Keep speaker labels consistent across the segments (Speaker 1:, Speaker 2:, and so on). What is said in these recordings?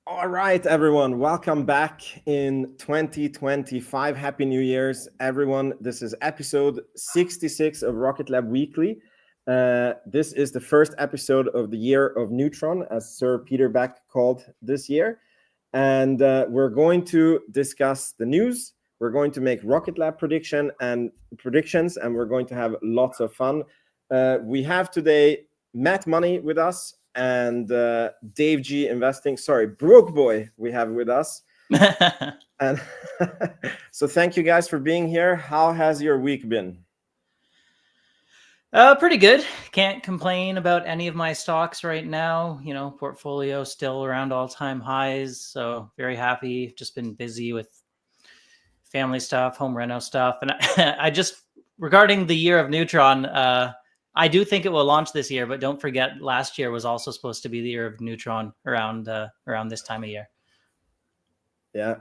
Speaker 1: All right, everyone. Welcome back in 2025. Happy New Year's, everyone. This is episode 66 of Rocket Lab Weekly. This is the first episode of the year of Neutron, as Sir Peter Beck called this year. And we're going to discuss the news. We're going to make Rocket Lab predictions, and we're going to have lots of fun. We have today Matt Money with us and Dave G Investing. Sorry, Broke Boy we have with us. And so thank you guys for being here. How has your week been?
Speaker 2: Pretty good. Can't complain about any of my stocks right now. Portfolio still around all-time highs. So very happy. Just been busy with family stuff, home reno stuff. And I just, regarding the year of Neutron, I do think it will launch this year, but don't forget last year was also supposed to be the year of Neutron around this time of year.
Speaker 1: Yeah.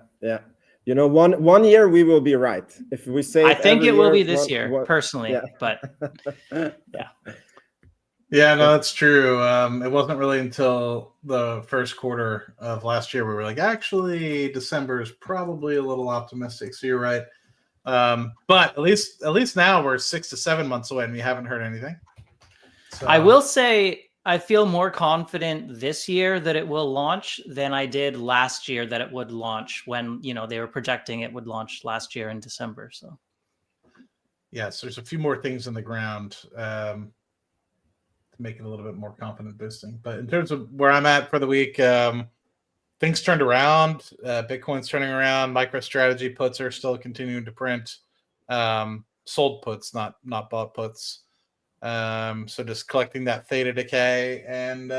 Speaker 1: One year we will be right. If we say
Speaker 2: I think it will be this year, personally.
Speaker 1: Yeah.
Speaker 2: But
Speaker 3: yeah. Yeah, no, that's true. It wasn't really until the first quarter of last year we were like, actually, December is probably a little optimistic. So you're right. But at least now we're 6 to 7 months away and we haven't heard anything. So
Speaker 2: I will say I feel more confident this year that it will launch than I did last year that it would launch when, they were projecting it would launch last year in December. So
Speaker 3: yes, there's a few more things in the ground to make it a little bit more confident boosting. But in terms of where I'm at for the week, things turned around. Bitcoin's turning around. MicroStrategy puts are still continuing to print. Sold puts, not bought puts. So just collecting that theta decay and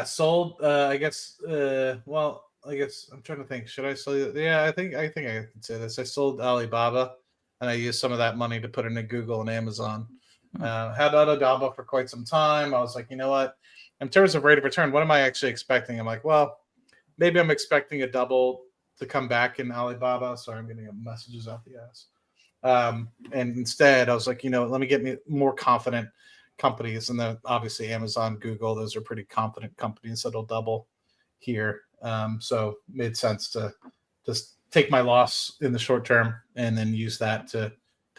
Speaker 3: sold. I guess I'm trying to think. Should I sell? Yeah, I think I can say this. I sold Alibaba, and I used some of that money to put into Google and Amazon. Had Alibaba for quite some time. I was like, you know what? In terms of rate of return, what am I actually expecting? I'm like, well, maybe I'm expecting a double to come back in Alibaba. Sorry, I'm getting messages out the ass. And instead, I was like, let me get me more confident companies. And then obviously Amazon, Google, those are pretty confident companies that'll double here. So it made sense to just take my loss in the short term and then use that to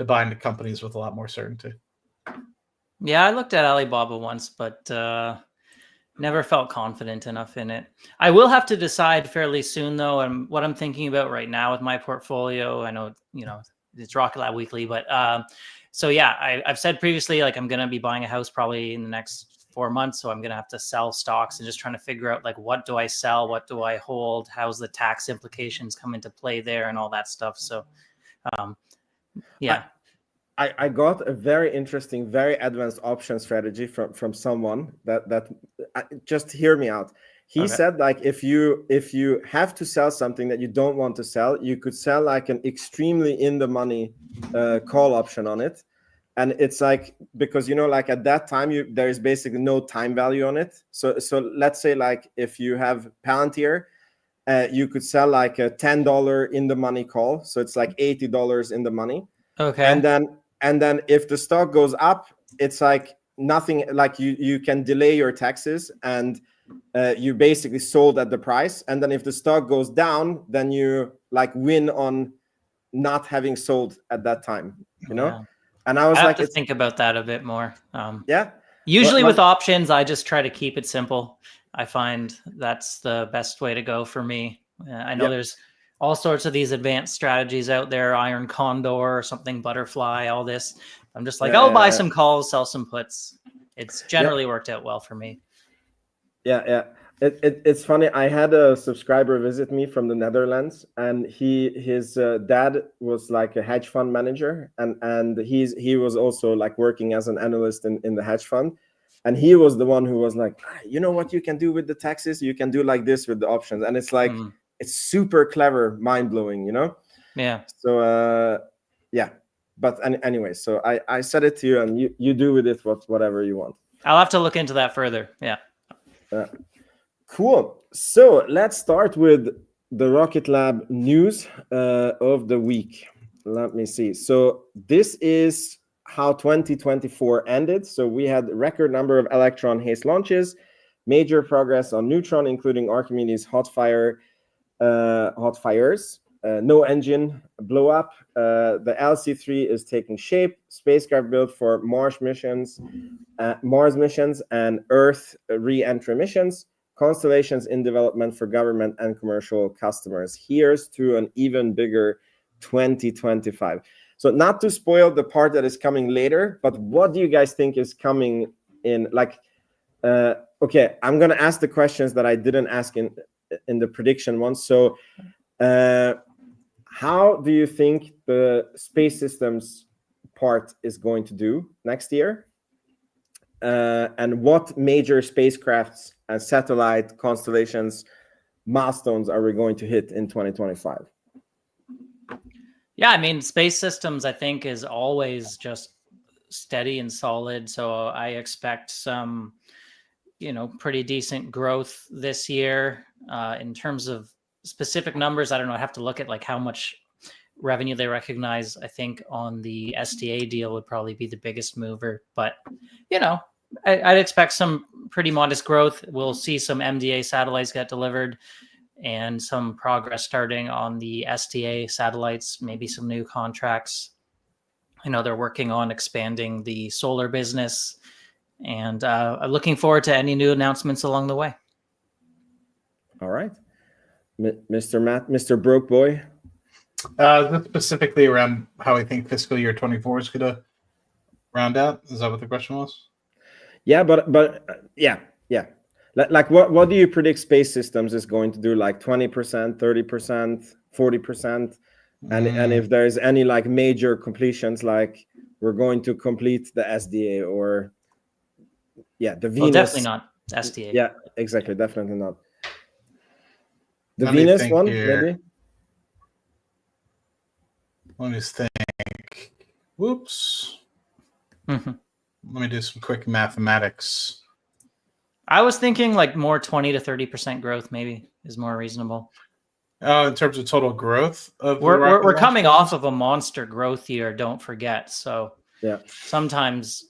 Speaker 3: buy into companies with a lot more certainty.
Speaker 2: Yeah, I looked at Alibaba once, but never felt confident enough in it. I will have to decide fairly soon, though, and what I'm thinking about right now with my portfolio. I know, it's Rocket Lab Weekly, but so yeah, I've said previously, like I'm going to be buying a house probably in the next 4 months. So I'm going to have to sell stocks and just trying to figure out like, what do I sell? What do I hold? How's the tax implications come into play there and all that stuff. So yeah.
Speaker 1: I got a very interesting, very advanced option strategy from someone that just hear me out. He said like if you have to sell something that you don't want to sell, you could sell like an extremely in the money call option on it, and it's like because like at that time there is basically no time value on it. So let's say like if you have Palantir, you could sell like a $10 in the money call, so it's like $80 in the money.
Speaker 2: Okay.
Speaker 1: And then if the stock goes up, it's like nothing, like you can delay your taxes and you basically sold at the price. And then if the stock goes down, then you like win on not having sold at that time,
Speaker 2: Yeah.
Speaker 1: And I was
Speaker 2: have to think about that a bit more.
Speaker 1: Yeah.
Speaker 2: Usually with options, I just try to keep it simple. I find that's the best way to go for me. I know there's all sorts of these advanced strategies out there, Iron Condor or something, Butterfly, all this. I'm just like, I'll buy some calls, sell some puts. It's generally worked out well for me.
Speaker 1: Yeah. It's funny. I had a subscriber visit me from the Netherlands, and his dad was like a hedge fund manager, and he was also like working as an analyst in the hedge fund, and he was the one who was like, you know what you can do with the taxes? You can do like this with the options, and it's like it's super clever, mind blowing,
Speaker 2: Yeah.
Speaker 1: So yeah, but anyway, so I said it to you, and you do with it whatever you want.
Speaker 2: I'll have to look into that further. Yeah.
Speaker 1: Cool. So let's start with the Rocket Lab news of the week. Let me see. So this is how 2024 ended. So we had a record number of Electron Haze launches. major progress on Neutron, including Archimedes hot fires, no engine blow up. The LC-3 is taking shape, spacecraft built for Mars missions and Earth re-entry missions, constellations in development for government and commercial customers. Here's to an even bigger 2025. So not to spoil the part that is coming later, but what do you guys think is coming in? Like, okay, I'm going to ask the questions that I didn't ask in the prediction one. So how do you think the space systems part is going to do next year? And what major spacecrafts and satellite constellations milestones are we going to hit in 2025?
Speaker 2: Yeah, I mean, space systems, I think, is always just steady and solid. So I expect some, pretty decent growth this year. In terms of specific numbers, I don't know. I have to look at like how much revenue they recognize. I think on the SDA deal would probably be the biggest mover. But, I'd expect some pretty modest growth. We'll see some MDA satellites get delivered and some progress starting on the SDA satellites, maybe some new contracts. I know they're working on expanding the solar business, and looking forward to any new announcements along the way.
Speaker 1: All right. Mr. Matt, Mr. Broke Boy.
Speaker 3: Specifically around how I think fiscal year 24 is going to round out. Is that what the question was?
Speaker 1: Yeah, but yeah. Like what do you predict space systems is going to do? Like 20%, 30%, 40%? And if there's any like major completions, like we're going to complete the SDA or the Venus.
Speaker 2: Well, definitely not SDA.
Speaker 1: Yeah, exactly. Definitely not. The Venus one, maybe?
Speaker 3: Let me think. Whoops.
Speaker 2: Mm-hmm.
Speaker 3: Let me do some quick mathematics.
Speaker 2: I was thinking like more 20 to 30% growth maybe is more reasonable.
Speaker 3: In terms of total growth of
Speaker 2: we're coming off of a monster growth year, don't forget. So
Speaker 1: yeah,
Speaker 2: sometimes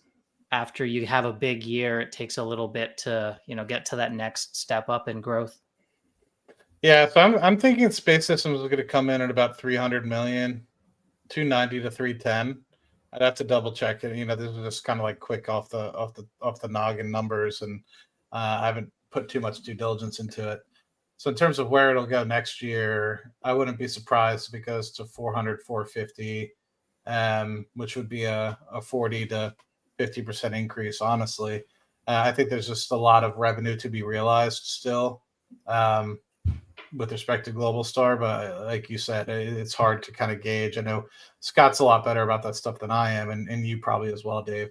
Speaker 2: after you have a big year, it takes a little bit to get to that next step up in growth.
Speaker 3: Yeah, so I'm thinking space systems are going to come in at about 300 million, 290 to 310. I'd have to double check it. This is just kind of like quick off the noggin numbers, and I haven't put too much due diligence into it. So in terms of where it'll go next year, I wouldn't be surprised if it goes to 400, 450, which would be a 40 to 50% increase, honestly. I think there's just a lot of revenue to be realized still with respect to Global Star, but like you said, it's hard to kind of gauge. I know Scott's a lot better about that stuff than I am, and you probably as well, Dave.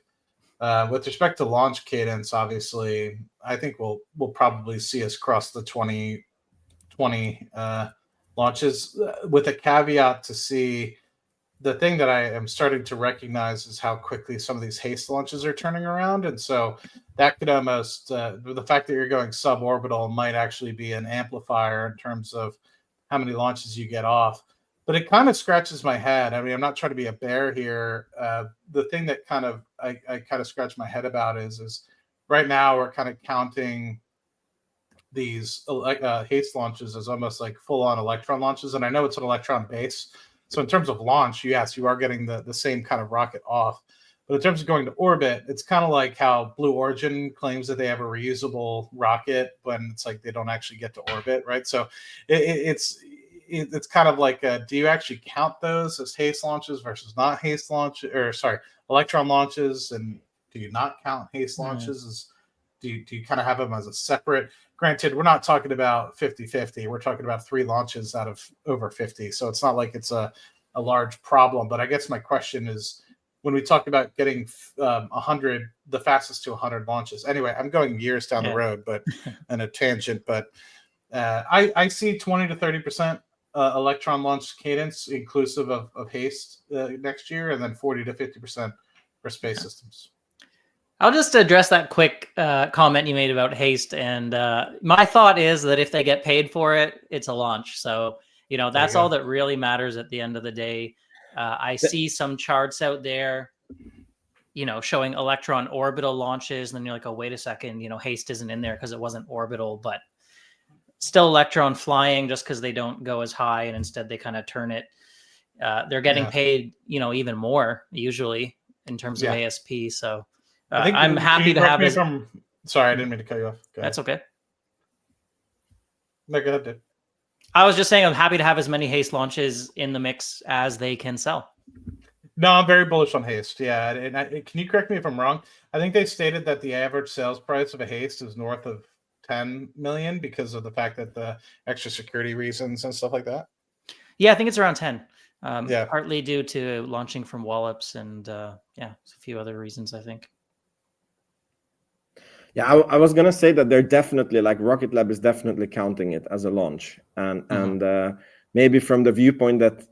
Speaker 3: With respect to launch cadence, obviously, I think we'll probably see us cross the 20 launches, with a caveat to see. The thing that I am starting to recognize is how quickly some of these HASTE launches are turning around. And so that could almost, the fact that you're going suborbital might actually be an amplifier in terms of how many launches you get off. But it kind of scratches my head. I mean, I'm not trying to be a bear here. The thing that I kind of scratch my head about is right now we're kind of counting these HASTE launches as almost like full-on Electron launches. And I know it's an Electron base. So in terms of launch, yes, you are getting the same kind of rocket off. But in terms of going to orbit, it's kind of like how Blue Origin claims that they have a reusable rocket when it's like they don't actually get to orbit, right? So it's kind of like, do you actually count those as HASTE launches versus not HASTE launches, or sorry, Electron launches? And do you not count HASTE launches? As do you kind of have them as a separate? Granted, we're not talking about 50-50. We're talking about 3 launches out of over 50. So it's not like it's a large problem. But I guess my question is, when we talk about getting 100, the fastest to 100 launches. Anyway, I'm going years down the road, but in a tangent. But I see 20 to 30% Electron launch cadence, inclusive of HASTE next year, and then 40 to 50% for space systems.
Speaker 2: I'll just address that quick comment you made about HASTE. And my thought is that if they get paid for it, it's a launch. So, that's all that really matters at the end of the day. I see some charts out there showing Electron orbital launches, and then you're like, oh, wait a second, HASTE isn't in there because it wasn't orbital, but still Electron flying just because they don't go as high, and instead they kind of turn it. They're getting paid, even more usually in terms of ASP. So I'm happy to have this.
Speaker 3: Sorry, I didn't mean to cut you off.
Speaker 2: That's okay.
Speaker 3: No, go ahead, dude.
Speaker 2: I was just saying I'm happy to have as many HASTE launches in the mix as they can sell.
Speaker 3: No, I'm very bullish on HASTE. Yeah, and can you correct me if I'm wrong? I think they stated that the average sales price of a HASTE is north of 10 million because of the fact that the extra security reasons and stuff like that.
Speaker 2: Yeah, I think it's around 10. Partly due to launching from Wallops and a few other reasons, I think.
Speaker 1: Yeah, I was gonna say that they're definitely, like, Rocket Lab is definitely counting it as a launch, and maybe from the viewpoint that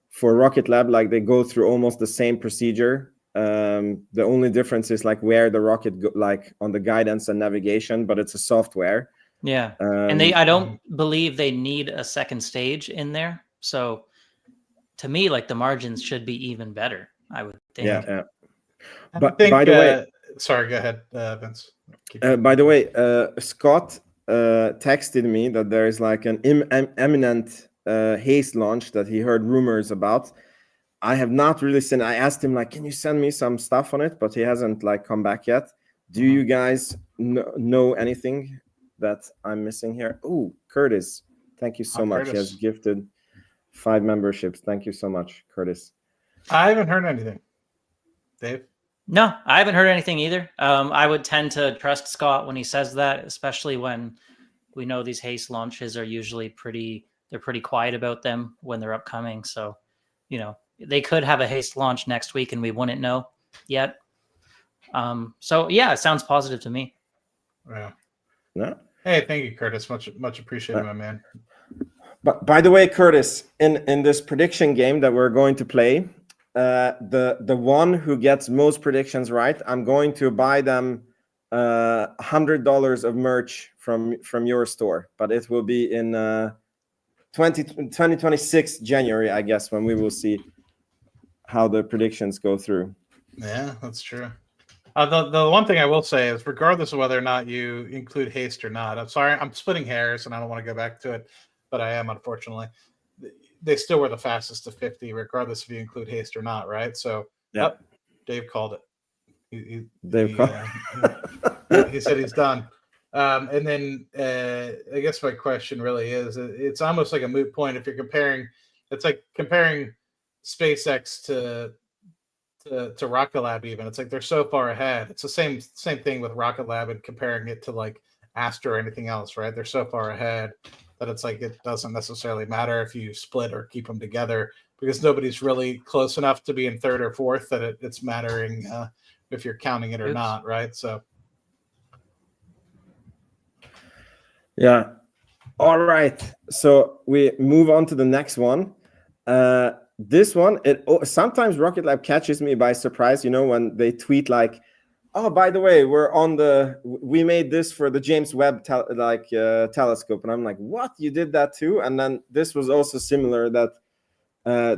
Speaker 1: for Rocket Lab, like, they go through almost the same procedure. The only difference is like where the rocket like on the guidance and navigation, but it's a software.
Speaker 2: Yeah, and I don't believe they need a second stage in there. So to me, like, the margins should be even better, I would think.
Speaker 1: Yeah. But by the way,
Speaker 3: sorry, go ahead, Vince.
Speaker 1: By the way, Scott texted me that there is like an imminent HASTE launch that he heard rumors about. I have not really seen. I asked him, like, can you send me some stuff on it? But he hasn't, like, come back yet. Do you guys know anything that I'm missing here? Oh, Curtis, thank you so much.
Speaker 3: Curtis.
Speaker 1: He has gifted 5 memberships. Thank you so much, Curtis.
Speaker 3: I haven't heard anything. Dave?
Speaker 2: No, I haven't heard anything either. I would tend to trust Scott when he says that, especially when we know these HASTE launches are usually they're pretty quiet about them when they're upcoming. So, they could have a HASTE launch next week and we wouldn't know yet. So yeah, it sounds positive to me.
Speaker 3: Yeah.
Speaker 1: No.
Speaker 3: Hey, thank you, Curtis. Much appreciated, my man.
Speaker 1: But by the way, Curtis, in this prediction game that we're going to play, the one who gets most predictions right, I'm going to buy them $100 of merch from your store, but it will be in 2026 January, I guess, when we will see how the predictions go through.
Speaker 3: Yeah, that's true. The one thing I will say is, regardless of whether or not you include HASTE or not, I'm sorry, I'm splitting hairs and I don't want to go back to it, but I am, unfortunately. They still were the fastest to 50, regardless if you include HASTE or not, right? So,
Speaker 1: yeah,
Speaker 3: Dave called it. He said he's done. And then I guess my question really is, it's almost like a moot point if you're comparing. It's like comparing SpaceX to Rocket Lab. Even it's like they're so far ahead. It's the same thing with Rocket Lab and comparing it to like Astra or anything else, right? They're so far ahead that it's like it doesn't necessarily matter if you split or keep them together, because nobody's really close enough to be in third or fourth that it's mattering if you're counting it or not, right? So
Speaker 1: yeah. All right, so we move on to the next one. This one, sometimes Rocket Lab catches me by surprise, when they tweet like, oh, by the way, we made this for the James Webb telescope. And I'm like, what? You did that too? And then this was also similar, that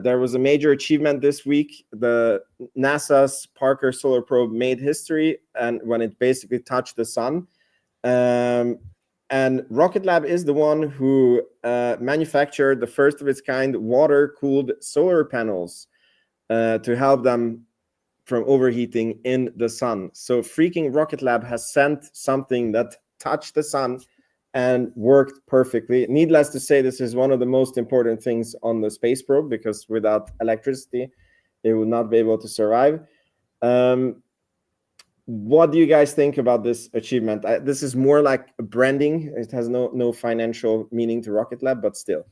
Speaker 1: there was a major achievement this week. The NASA's Parker Solar Probe made history, and when it basically touched the sun. And Rocket Lab is the one who manufactured the first of its kind water-cooled solar panels to help them from overheating in the sun. So freaking Rocket Lab has sent something that touched the sun and worked perfectly. Needless to say, this is one of the most important things on the space probe, because without electricity, it would not be able to survive. What do you guys think about this achievement? This is more like branding. It has no financial meaning to Rocket Lab, but still.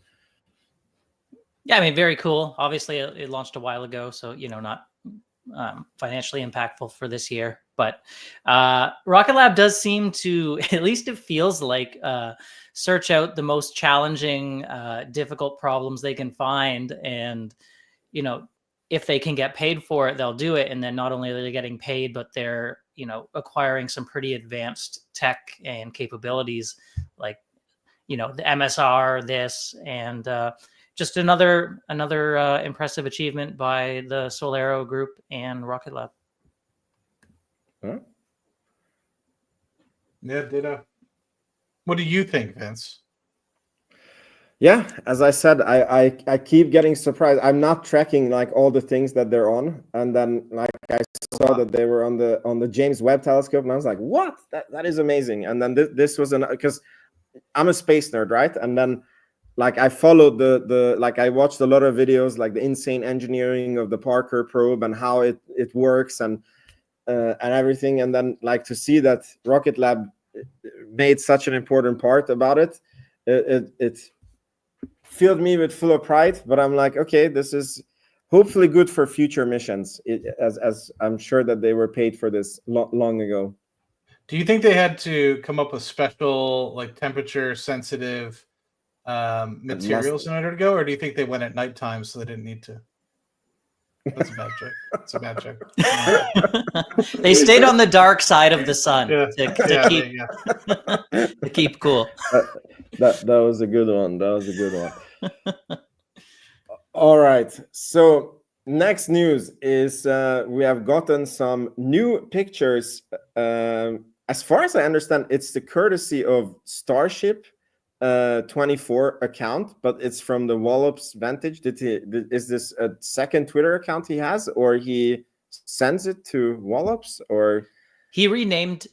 Speaker 2: Yeah, I mean, very cool. Obviously, it launched a while ago, so not financially impactful for this year. But Rocket Lab does seem to, at least it feels like, search out the most challenging, difficult problems they can find, and if they can get paid for it, they'll do it. And then not only are they getting paid, but they're acquiring some pretty advanced tech and capabilities, like the MSR, this, and just another impressive achievement by the Solero group and Rocket Lab.
Speaker 1: Huh?
Speaker 3: Yeah, ditto. What do you think, Vince?
Speaker 1: Yeah, as I said, I keep getting surprised. I'm not tracking like all the things that they're on, and then like I saw that they were on the James Webb Telescope, and I was like, what? That is amazing. And then this was because I'm a space nerd, right? And then like I followed the like I watched a lot of videos like the insane engineering of the Parker probe and how it works and everything, and then like to see that Rocket Lab made such an important part about it, it filled me with full of pride. But I'm like, okay, this is hopefully good for future missions, as I'm sure that they were paid for this long ago.
Speaker 3: Do you think they had to come up with special, like temperature sensitive materials in order to go, or do you think they went at nighttime so they didn't need to? That's a bad joke. That's a bad joke.
Speaker 2: They stayed on the dark side of the sun
Speaker 3: Yeah.
Speaker 2: to keep cool.
Speaker 1: That was a good one. That was a good one. All right. So next news is we have gotten some new pictures. As far as I understand, it's the courtesy of Starship 24 account, but it's from the Wallops Vantage. Is this a second Twitter account he has, or he sends it to Wallops, or
Speaker 2: he renamed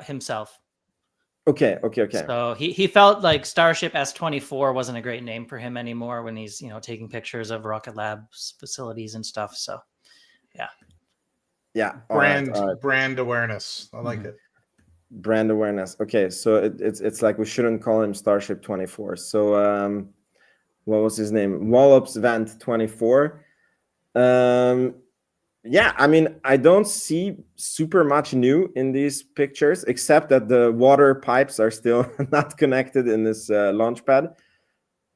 Speaker 2: himself?
Speaker 1: Okay.
Speaker 2: So he felt like Starship S24 wasn't a great name for him anymore when he's taking pictures of Rocket Lab's facilities and stuff. So
Speaker 1: yeah,
Speaker 3: brand awareness. I like it.
Speaker 1: Brand awareness. Okay, so it's like we shouldn't call him Starship 24. So what was his name? Wallops Vant 24. Yeah, I mean, I don't see super much new in these pictures, except that the water pipes are still not connected in this launch pad.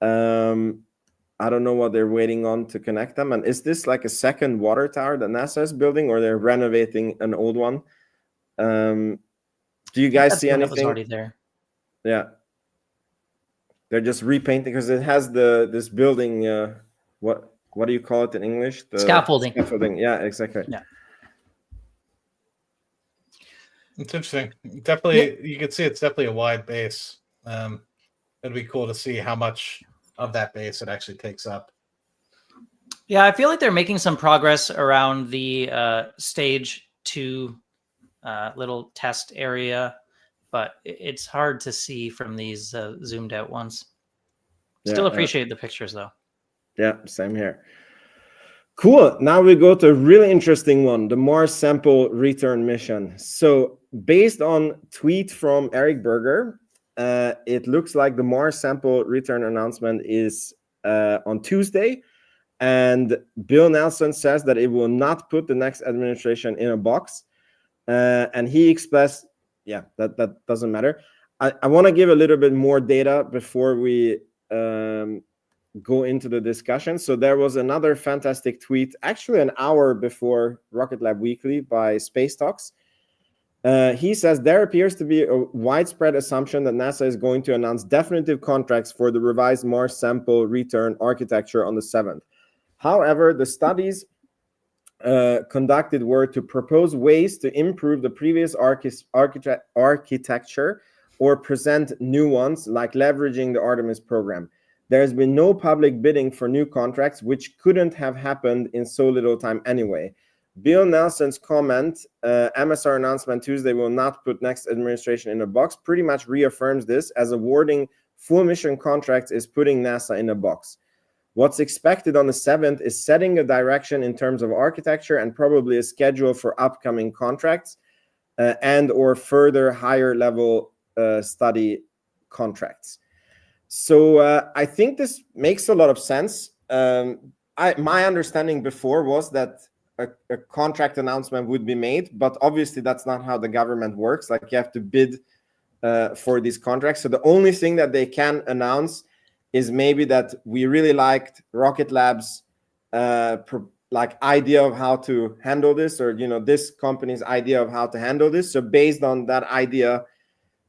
Speaker 1: I don't know what they're waiting on to connect them. And is this like a second water tower that NASA is building, or they're renovating an old one? Do you guys see anything?
Speaker 2: That was already there.
Speaker 1: Yeah, they're just repainting because it has this building. What do you call it in English? The
Speaker 2: scaffolding.
Speaker 1: Scaffolding. Yeah, exactly.
Speaker 2: Yeah.
Speaker 3: It's interesting. Definitely, you can see it's definitely a wide base. It'd be cool to see how much of that base it actually takes up.
Speaker 2: Yeah, I feel like they're making some progress around the stage 2 little test area, but it's hard to see from these zoomed out ones. Still appreciate the pictures though.
Speaker 1: Yeah, same here. Cool. Now we go to a really interesting one, the Mars sample return mission. So based on tweet from Eric Berger, it looks like the Mars sample return announcement is on Tuesday. And Bill Nelson says that it will not put the next administration in a box. And he expressed, yeah, that doesn't matter. I want to give a little bit more data before we go into the discussion. So there was another fantastic tweet, actually an hour before Rocket Lab Weekly by Space Talks. He says there appears to be a widespread assumption that NASA is going to announce definitive contracts for the revised Mars sample return architecture on the 7th. However, the studies conducted were to propose ways to improve the previous architecture or present new ones, like leveraging the Artemis program. There has been no public bidding for new contracts, which couldn't have happened in so little time anyway. Bill Nelson's comment, MSR announcement Tuesday will not put next administration in a box, pretty much reaffirms this, as awarding full mission contracts is putting NASA in a box. What's expected on the 7th is setting a direction in terms of architecture and probably a schedule for upcoming contracts and or further higher level study contracts. So I think this makes a lot of sense. My understanding before was that a contract announcement would be made, but obviously that's not how the government works. Like you have to bid for these contracts. So the only thing that they can announce is maybe that we really liked Rocket Lab's idea of how to handle this, or this company's idea of how to handle this. So based on that idea,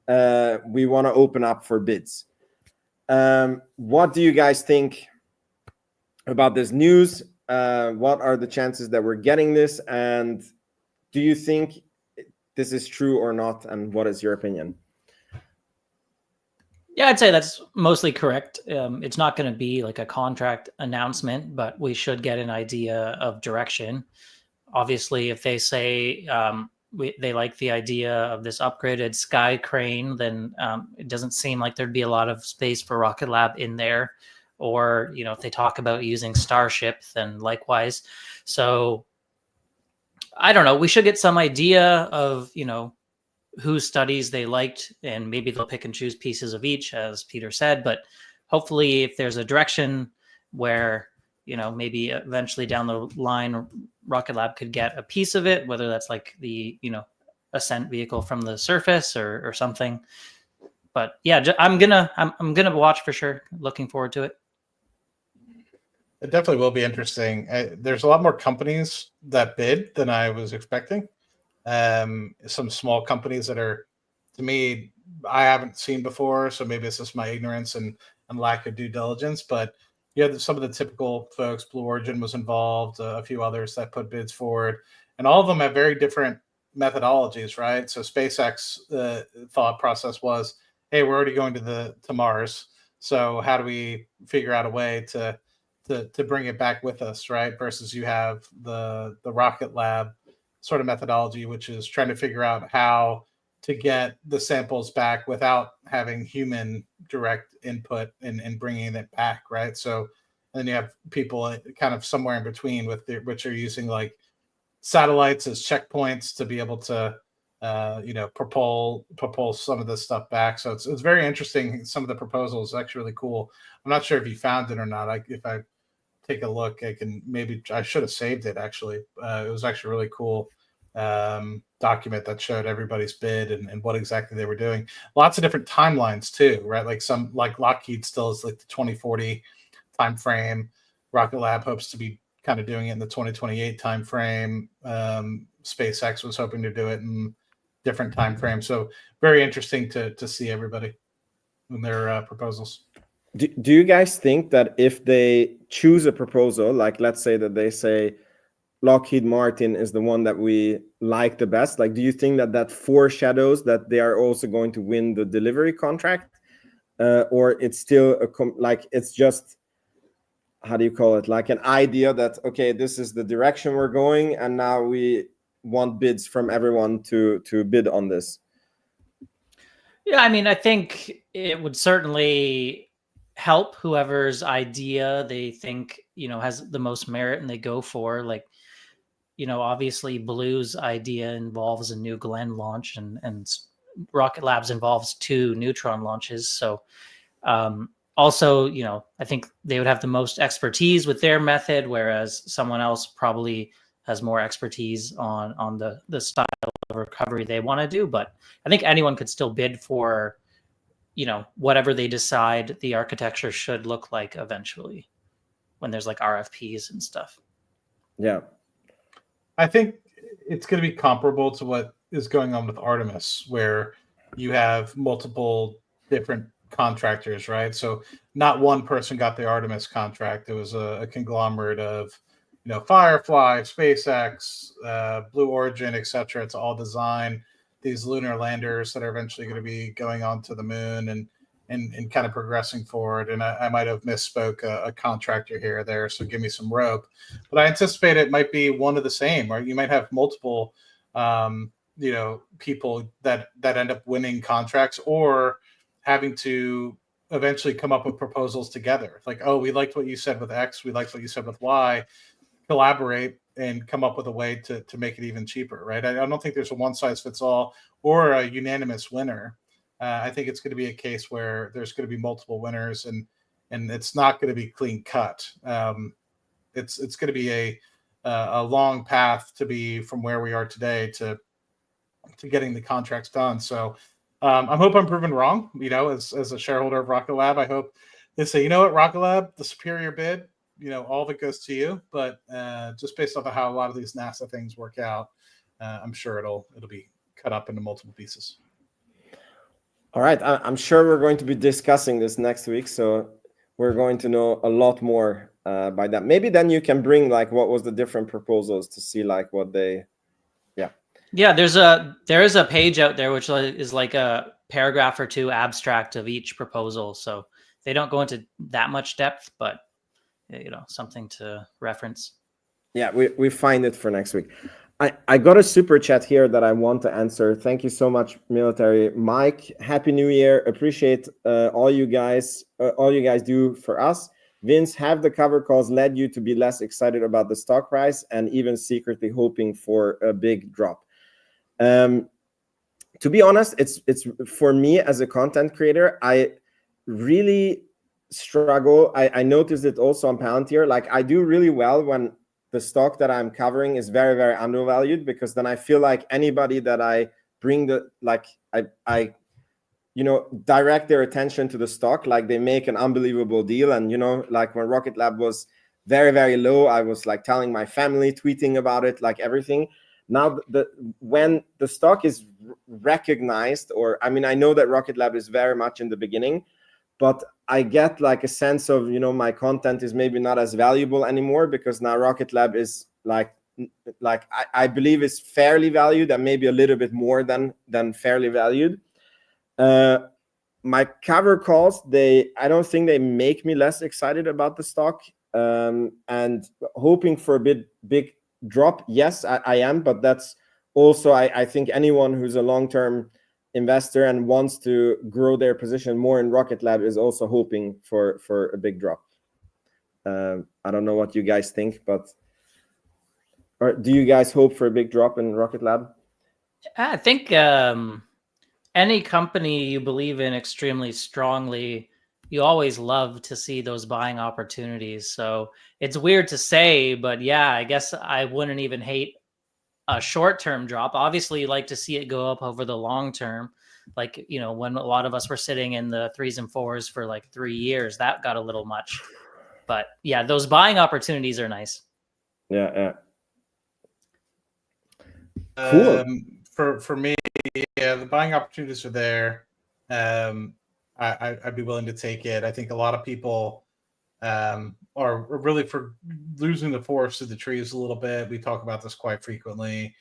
Speaker 1: we want to open up for bids. What do you guys think about this news? What are the chances that we're getting this? And do you think this is true or not, and what is your opinion?
Speaker 2: Yeah, I'd say that's mostly correct. It's not going to be like a contract announcement, but we should get an idea of direction. Obviously, if they say they like the idea of this upgraded sky crane, then it doesn't seem like there'd be a lot of space for Rocket Lab in there. Or, if they talk about using Starship, then likewise. So I don't know. We should get some idea of, whose studies they liked, and maybe they'll pick and choose pieces of each, as Peter said. But hopefully, if there's a direction where, maybe eventually down the line, Rocket Lab could get a piece of it, whether that's like the, ascent vehicle from the surface or something. But yeah, I'm gonna watch for sure. Looking forward to it.
Speaker 3: It definitely will be interesting. There's a lot more companies that bid than I was expecting. Some small companies that are, to me, I haven't seen before. So maybe it's just my ignorance and lack of due diligence. But some of the typical folks. Blue Origin was involved. A few others that put bids forward, and all of them have very different methodologies, right? So SpaceX thought process was, hey, we're already going to Mars. So how do we figure out a way to bring it back with us, right? Versus you have the Rocket Lab sort of methodology, which is trying to figure out how to get the samples back without having human direct input in bringing it back, right? So then you have people kind of somewhere in between which are using like satellites as checkpoints to be able to propel some of this stuff back. So it's very interesting. Some of the proposals actually really cool. I'm not sure if you found it or not. If I take a look, I should have saved it actually. It was actually really cool document that showed everybody's bid and what exactly they were doing. Lots of different timelines too, right? Like Lockheed still is like the 2040 time frame. Rocket Lab hopes to be kind of doing it in the 2028 time frame. SpaceX was hoping to do it in different time frames. So very interesting to see everybody in their proposals.
Speaker 1: Do you guys think that if they choose a proposal, like let's say that they say Lockheed Martin is the one that we like the best, like do you think that foreshadows that they are also going to win the delivery contract, or it's still it's just, how do you call it, like an idea that, okay, this is the direction we're going and now we want bids from everyone to bid on this?
Speaker 2: Yeah, I mean, I think it would certainly help whoever's idea they think, has the most merit and they go for. Like, obviously Blue's idea involves a New Glenn launch and Rocket Labs involves 2 Neutron launches. So also, I think they would have the most expertise with their method, whereas someone else probably has more expertise on the style of recovery they want to do. But I think anyone could still bid for, whatever they decide the architecture should look like eventually when there's like RFPs and stuff.
Speaker 1: Yeah.
Speaker 3: I think it's going to be comparable to what is going on with Artemis, where you have multiple different contractors, right? So not one person got the Artemis contract. It was a conglomerate of, Firefly, SpaceX, Blue Origin, etc. It's all design these lunar landers that are eventually going to be going on to the moon and kind of progressing forward. And I might have misspoke a contractor here or there, so give me some rope. But I anticipate it might be one of the same, right? You might have multiple, people that end up winning contracts or having to eventually come up with proposals together. Like, oh, we liked what you said with X, we liked what you said with Y. Collaborate and come up with a way to make it even cheaper, right? I don't think there's a one size fits all or a unanimous winner. I think it's going to be a case where there's going to be multiple winners and it's not going to be clean cut. It's going to be a long path to be from where we are today to getting the contracts done. So I hope I'm proven wrong. As a shareholder of Rocket Lab, I hope they say, you know what, Rocket Lab, the superior bid. All of it goes to you, but just based off of how a lot of these NASA things work out, I'm sure it'll be cut up into multiple pieces.
Speaker 1: All right, I'm sure we're going to be discussing this next week, so we're going to know a lot more by that. Maybe then you can bring like what was the different proposals to see like what they, yeah.
Speaker 2: Yeah, there is a page out there which is like a paragraph or two abstract of each proposal. So they don't go into that much depth, but something to reference.
Speaker 1: Yeah, we find it for next week. I got a super chat here that I want to answer. Thank you so much, Military Mike. Happy New Year. Appreciate all you guys do for us. Vince, have the cover calls led you to be less excited about the stock price and even secretly hoping for a big drop? To be honest, it's for me as a content creator, I really struggle. I noticed it also on Palantir. Like, I do really well when the stock that I'm covering is very, very undervalued, because then I feel like anybody that I bring I direct their attention to the stock, like they make an unbelievable deal. And like when Rocket Lab was very, very low, I was like telling my family, tweeting about it, like everything. Now when the stock is recognized, or I know that Rocket Lab is very much in the beginning, but I get like a sense of, my content is maybe not as valuable anymore, because now Rocket Lab is like I believe is fairly valued, and maybe a little bit more than fairly valued. My cover calls, I don't think they make me less excited about the stock. And hoping for a big drop, yes, I am, but that's also, I think anyone who's a long-term investor and wants to grow their position more in Rocket Lab is also hoping for a big drop. I don't know what you guys think, or do you guys hope for a big drop in Rocket Lab?
Speaker 2: I think any company you believe in extremely strongly, you always love to see those buying opportunities. So it's weird to say, but yeah, I guess I wouldn't even hate a short-term drop. Obviously, you like to see it go up over the long term. Like, when a lot of us were sitting in the 3s and 4s for like 3 years, that got a little much. But yeah, those buying opportunities are nice.
Speaker 1: Yeah. Cool.
Speaker 3: For me, yeah, the buying opportunities are there. I'd be willing to take it. I think a lot of people are really for losing the forest to the trees a little bit. We talk about this quite frequently.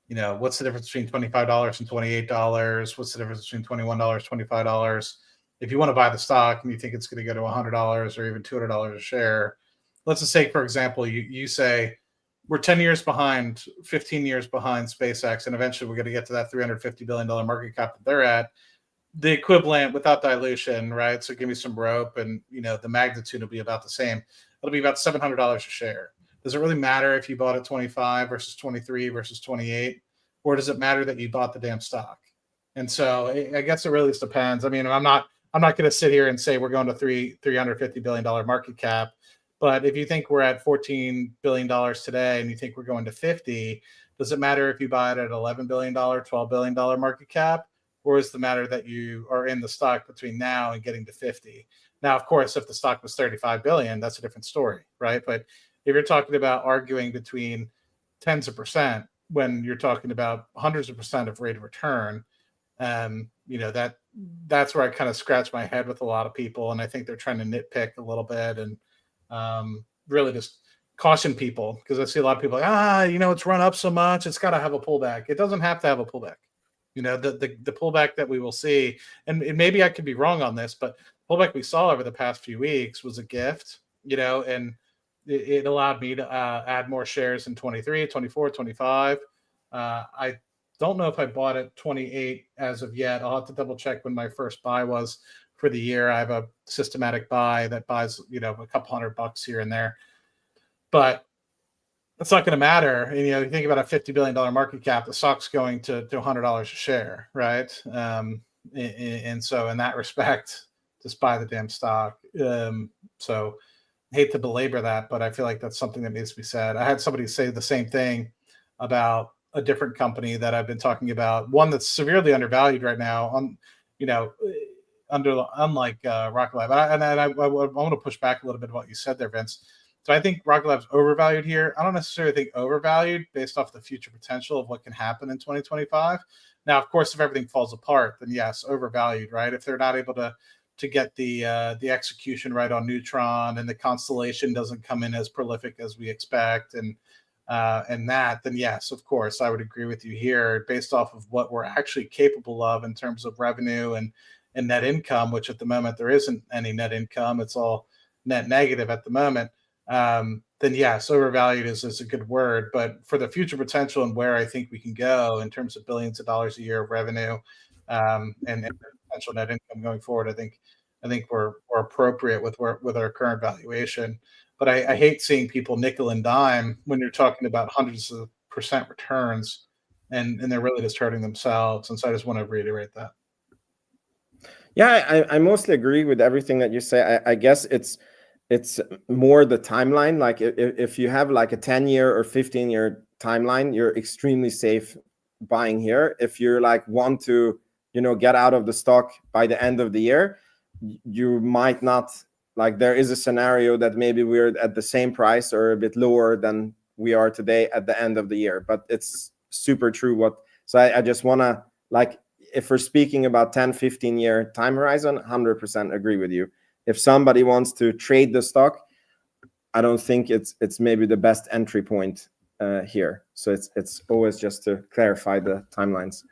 Speaker 3: What's the difference between $25 and $28? What's the difference between $21, $25? If you want to buy the stock and you think it's going to go to $100 or even $200 a share, let's just say, for example, you say we're 10 years behind, 15 years behind SpaceX, and eventually we're going to get to that $350 billion market cap that they're at. The equivalent without dilution, right? So give me some rope, and the magnitude will be about the same. It'll be about $700 a share. Does it really matter if you bought at 25 versus 23 versus 28, or does it matter that you bought the damn stock? And so I guess it really just depends. I'm not going to sit here and say we're going to $350 billion market cap, but if you think we're at $14 billion today and you think we're going to 50, does it matter if you buy it at $11 billion, $12 billion market cap? Or is the matter that you are in the stock between now and getting to 50? Now, of course, if the stock was 35 billion, that's a different story, right? But if you're talking about arguing between tens of percent when you're talking about hundreds of percent of rate of return, that's where I kind of scratch my head with a lot of people, and I think they're trying to nitpick a little bit and really just caution people, because I see a lot of people like, it's run up so much, it's got to have a pullback. It doesn't have to have a pullback. The pullback that we will see, and maybe I could be wrong on this, but pullback we saw over the past few weeks was a gift, and it allowed me to add more shares in 23, 24, 25. I don't know if I bought at 28 as of yet. I'll have to double check when my first buy was for the year. I have a systematic buy that buys, a couple $100 here and there, but it's not going to matter. You think about a $50 billion market cap, the stock's going to $100 a share, right? And so in that respect, just buy the damn stock. So I hate to belabor that, but I feel like that's something that needs to be said. I had somebody say the same thing about a different company that I've been talking about, one that's severely undervalued right now, unlike Rocket Lab. I want to push back a little bit of what you said there, Vince. So I think Rocket Lab's overvalued here. I don't necessarily think overvalued based off the future potential of what can happen in 2025. Now, of course, if everything falls apart, then yes, overvalued, right? If they're not able to get the execution right on Neutron, and the constellation doesn't come in as prolific as we expect, and and that, then yes, of course, I would agree with you here based off of what we're actually capable of in terms of revenue and net income, which at the moment there isn't any net income. It's all net negative at the moment. Then yes, overvalued is a good word. But for the future potential and where I think we can go in terms of billions of dollars a year of revenue, and potential net income going forward, I think we're appropriate with our current valuation. But I hate seeing people nickel and dime when you're talking about hundreds of percent returns, and they're really just hurting themselves. And so I just want to reiterate that.
Speaker 1: Yeah, I mostly agree with everything that you say. I guess it's more the timeline. Like if you have like a 10-year or 15-year timeline, you're extremely safe buying here. If you're like want to, get out of the stock by the end of the year, you might not. Like there is a scenario that maybe we're at the same price or a bit lower than we are today at the end of the year. But it's super true. So I just want to, like, if we're speaking about 10, 15-year time horizon, 100% agree with you. If somebody wants to trade the stock, I don't think it's maybe the best entry point here. So it's always just to clarify the timelines.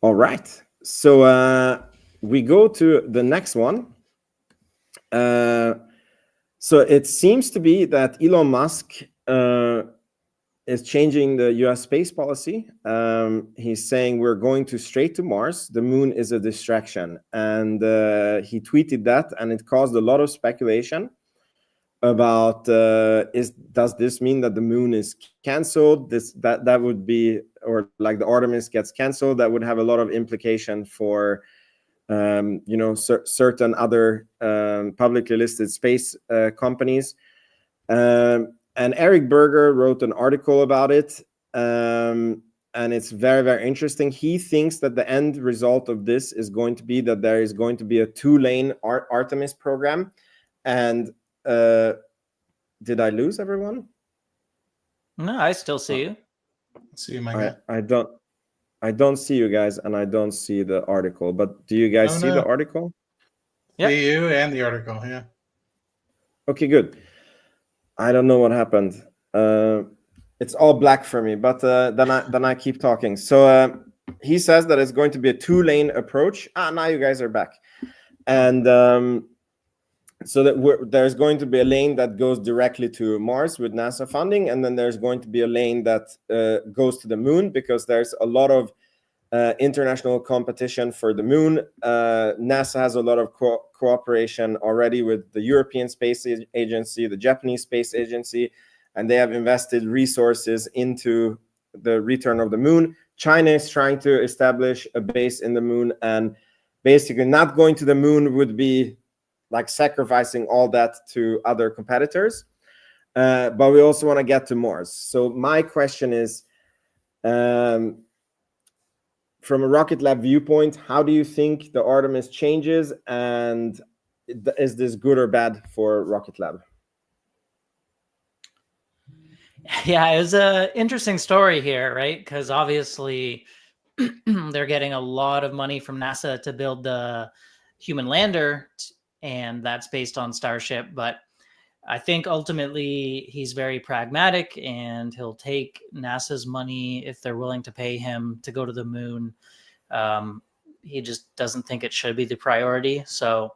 Speaker 1: All right. So we go to the next one. So it seems to be that Elon Musk is changing the US space policy. He's saying we're going to straight to Mars. The moon is a distraction. And he tweeted that, and it caused a lot of speculation about does this mean that the moon is canceled? That would be, or like the Artemis gets canceled, that would have a lot of implication for certain other publicly listed space companies. And Eric Berger wrote an article about it, and it's very, very interesting. He thinks that the end result of this is going to be that there is going to be a 2-lane Artemis program. And did I lose everyone?
Speaker 2: No, I still see you.
Speaker 3: See you, my guy.
Speaker 1: I don't see you guys, and I don't see the article. But do you guys see the article?
Speaker 2: Yep.
Speaker 3: See you and the article, yeah.
Speaker 1: Okay, good. I don't know what happened. It's all black for me, but then I keep talking. So he says that it's going to be a 2-lane approach. Now you guys are back. And so that there's going to be a lane that goes directly to Mars with NASA funding, and then there's going to be a lane that goes to the moon, because there's a lot of international competition for the moon. NASA has a lot of cooperation already with the European Space Agency, the Japanese Space Agency, and they have invested resources into the return of the moon. China is trying to establish a base in the moon, and basically not going to the moon would be like sacrificing all that to other competitors. But we also want to get to Mars. So my question is, from a Rocket Lab viewpoint, how do you think the Artemis changes, and is this good or bad for Rocket Lab?
Speaker 2: Yeah, it was an interesting story here, right? Because obviously they're getting a lot of money from NASA to build the human lander, and that's based on Starship. But I think ultimately he's very pragmatic, and he'll take NASA's money if they're willing to pay him to go to the moon. He just doesn't think it should be the priority. So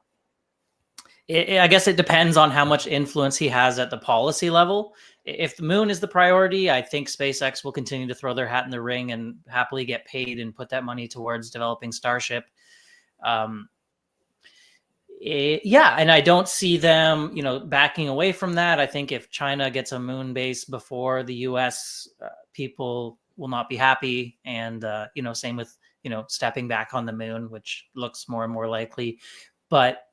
Speaker 2: I guess it depends on how much influence he has at the policy level. If the moon is the priority, I think SpaceX will continue to throw their hat in the ring and happily get paid and put that money towards developing Starship. Yeah, and I don't see them, backing away from that. I think if China gets a moon base before the US, people will not be happy. And, same with, stepping back on the moon, which looks more and more likely. But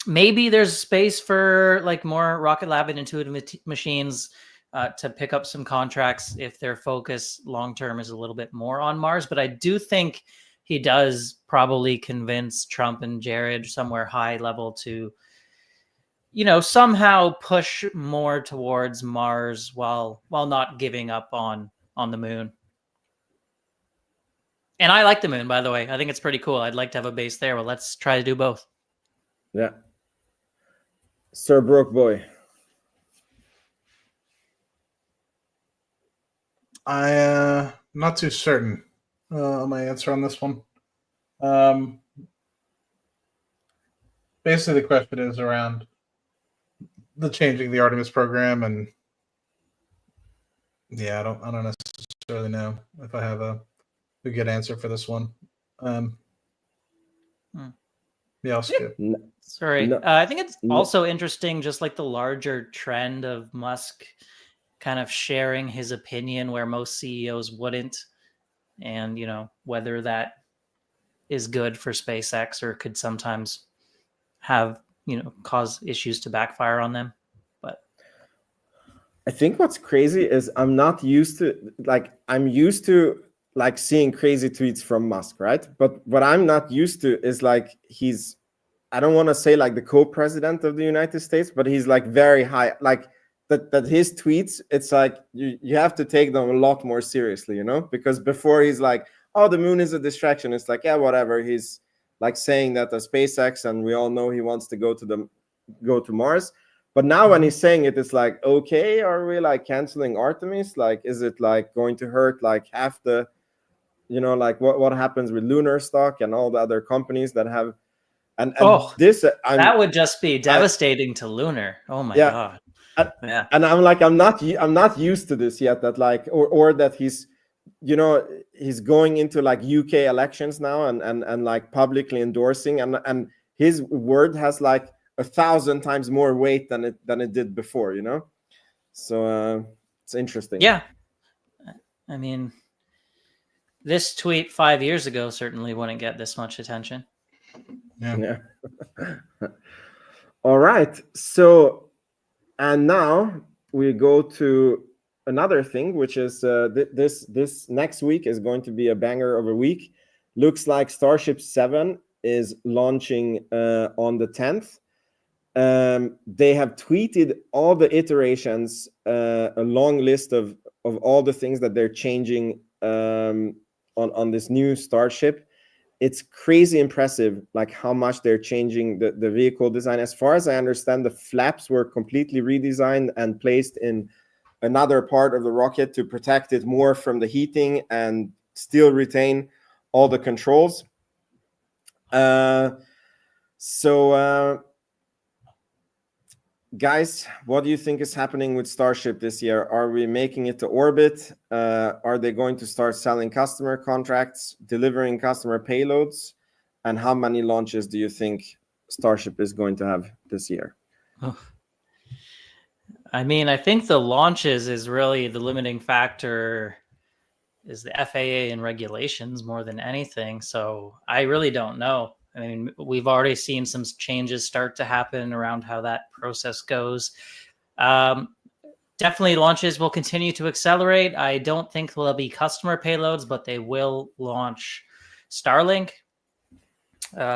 Speaker 2: maybe there's space for like more Rocket Lab and Intuitive Machines to pick up some contracts if their focus long-term is a little bit more on Mars. But I do think he does probably convince Trump and Jared somewhere high level to, somehow push more towards Mars while not giving up on the moon. And I like the moon, by the way. I think it's pretty cool. I'd like to have a base there. Well, let's try to do both.
Speaker 1: Yeah. Sir Broke Boy.
Speaker 3: I'm not too certain on my answer on this one. Basically, the question is around the changing the Artemis program, and yeah, I don't necessarily know if I have a good answer for this one. Yeah, I'll skip.
Speaker 2: Sorry.
Speaker 1: No.
Speaker 2: I think it's also interesting, just like the larger trend of Musk kind of sharing his opinion where most CEOs wouldn't, and whether that is good for SpaceX or could sometimes have cause issues to backfire on them. But
Speaker 1: I think what's crazy is I'm used to like seeing crazy tweets from Musk, right? But what I'm not used to is like I don't want to say like the co-president of the United States, but he's like very high, like that his tweets, it's like you have to take them a lot more seriously, because before he's like, oh, the moon is a distraction. It's like, yeah, whatever. He's like saying that the SpaceX, and we all know he wants to go to Mars. But now when he's saying it, it's like, okay, are we like canceling Artemis? Like, is it like going to hurt like half the, like what happens with Lunar Stock and all the other companies that have, and this,
Speaker 2: that would just be devastating to Lunar. Oh my God.
Speaker 1: Yeah. And I'm like, I'm not used to this yet, that like, or that he's, he's going into like UK elections now and like publicly endorsing, and his word has like 1,000 times more weight than it did before, so it's interesting.
Speaker 2: Yeah, I mean, this tweet 5 years ago certainly wouldn't get this much attention.
Speaker 3: Yeah.
Speaker 1: All right, so and now we go to another thing, which is this next week is going to be a banger of a week. Looks like Starship 7 is launching on the 10th. They have tweeted all the iterations, a long list of all the things that they're changing on this new Starship. It's crazy impressive, like how much they're changing the vehicle design. As far as I understand, the flaps were completely redesigned and placed in another part of the rocket to protect it more from the heating and still retain all the controls. Guys, what do you think is happening with Starship this year? Are we making it to orbit? Are they going to start selling customer contracts, delivering customer payloads? And how many launches do you think Starship is going to have this year?
Speaker 2: I mean, I think the launches is really the limiting factor, is the FAA and regulations more than anything. So I really don't know. I mean, we've already seen some changes start to happen around how that process goes. Definitely launches will continue to accelerate. I don't think there'll be customer payloads, but they will launch Starlink.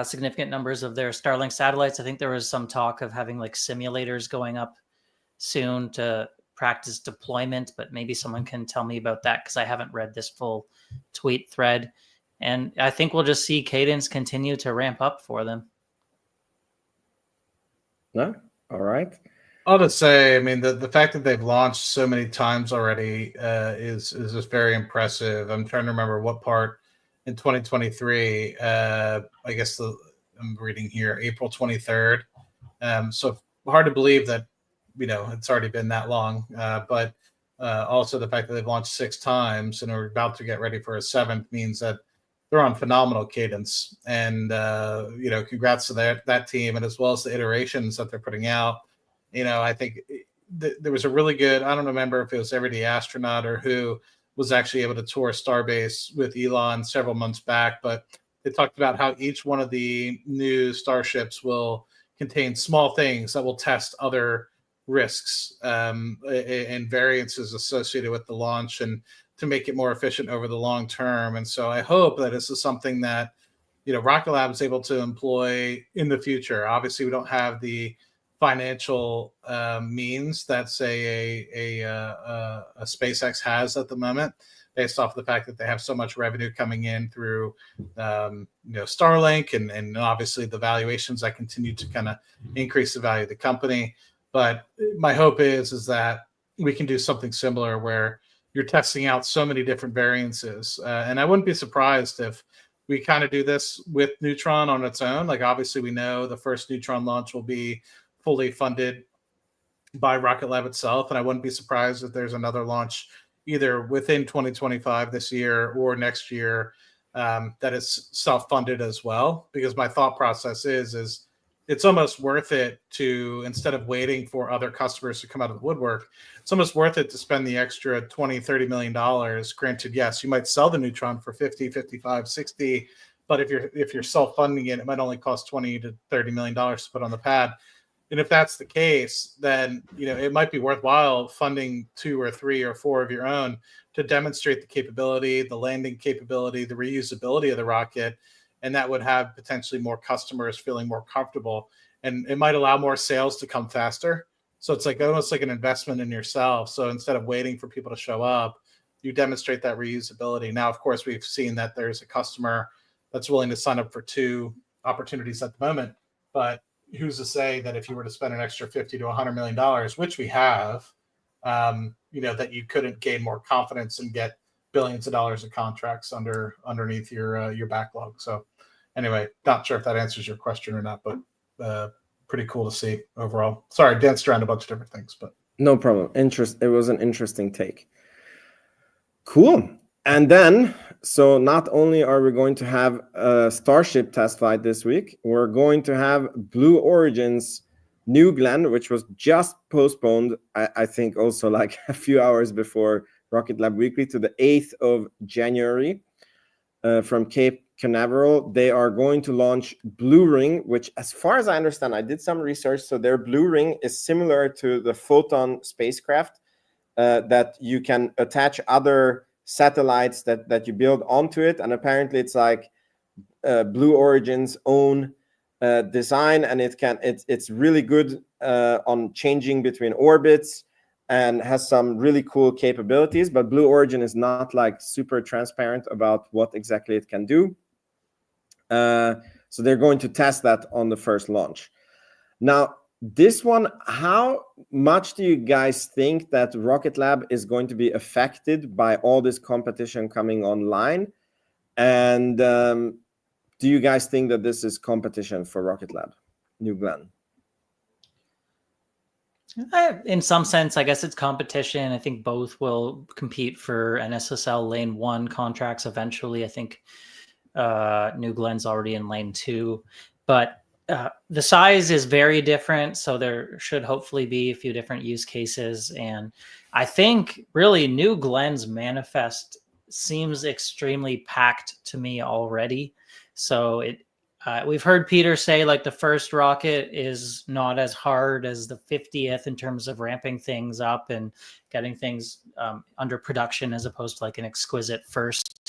Speaker 2: Significant numbers of their Starlink satellites. I think there was some talk of having like simulators going up soon to practice deployment, but maybe someone can tell me about that because I haven't read this full tweet thread. And I think we'll just see cadence continue to ramp up for them.
Speaker 1: No? All right.
Speaker 3: I'll just say, I mean, the fact that they've launched so many times already is just very impressive. I'm trying to remember what part in 2023. I guess I'm reading here April 23rd. So hard to believe that it's already been that long. But also the fact that they've launched 6 times and are about to get ready for a 7th means that they're on phenomenal cadence. And congrats to that team, and as well as the iterations that they're putting out. I think there was a really good, I don't remember if it was Everyday Astronaut or who was actually able to tour Starbase with Elon several months back, but they talked about how each one of the new Starships will contain small things that will test other risks and variances associated with the launch, and to make it more efficient over the long term. And so I hope that this is something that Rocket Lab is able to employ in the future. Obviously, we don't have the financial means that say a SpaceX has at the moment, based off the fact that they have so much revenue coming in through Starlink and obviously the valuations that continue to kind of increase the value of the company. But my hope is that we can do something similar where you're testing out so many different variances, and I wouldn't be surprised if we kind of do this with Neutron on its own. Like, obviously we know the first Neutron launch will be fully funded by Rocket Lab itself, and I wouldn't be surprised if there's another launch either within 2025 this year or next year that is self-funded as well. Because my thought process is it's almost worth it to, instead of waiting for other customers to come out of the woodwork, it's almost worth it to spend the extra $20-30 million. Granted, yes, you might sell the Neutron for 50, 55, 60, but if you're self-funding it, it might only cost $20 to $30 million to put on the pad. And if that's the case, then it might be worthwhile funding 2 or 3 or 4 of your own to demonstrate the capability, the landing capability, the reusability of the rocket, and that would have potentially more customers feeling more comfortable, and it might allow more sales to come faster. So it's like almost like an investment in yourself. So instead of waiting for people to show up, you demonstrate that reusability. Now, of course, we've seen that there's a customer that's willing to sign up for 2 opportunities at the moment, but who's to say that if you were to spend an extra $50 to $100 million, which we have, that you couldn't gain more confidence and get billions of dollars of contracts underneath your backlog. So anyway, not sure if that answers your question or not, but pretty cool to see overall. Sorry, I danced around a bunch of different things, but
Speaker 1: no problem. It was an interesting take. Cool. And then, so not only are we going to have a Starship test flight this week, we're going to have Blue Origin's New Glenn, which was just postponed, I think also like a few hours before Rocket Lab Weekly, to the 8th of January from Cape Canaveral. They are going to launch Blue Ring, which, as far as I understand, I did some research, so their Blue Ring is similar to the Photon spacecraft that you can attach other satellites that you build onto it, and apparently it's like Blue Origin's own design, and it's really good on changing between orbits and has some really cool capabilities. But Blue Origin is not like super transparent about what exactly it can do, so they're going to test that on the first launch. Now, this one, how much do you guys think that Rocket Lab is going to be affected by all this competition coming online? And do you guys think that this is competition for Rocket Lab, New Glenn?
Speaker 2: In some sense, I guess it's competition. I think both will compete for NSSL Lane 1 contracts eventually. I think New Glenn's already in Lane 2. But the size is very different, so there should hopefully be a few different use cases. And I think really New Glenn's manifest seems extremely packed to me already. So we've heard Peter say like the first rocket is not as hard as the 50th in terms of ramping things up and getting things under production, as opposed to like an exquisite first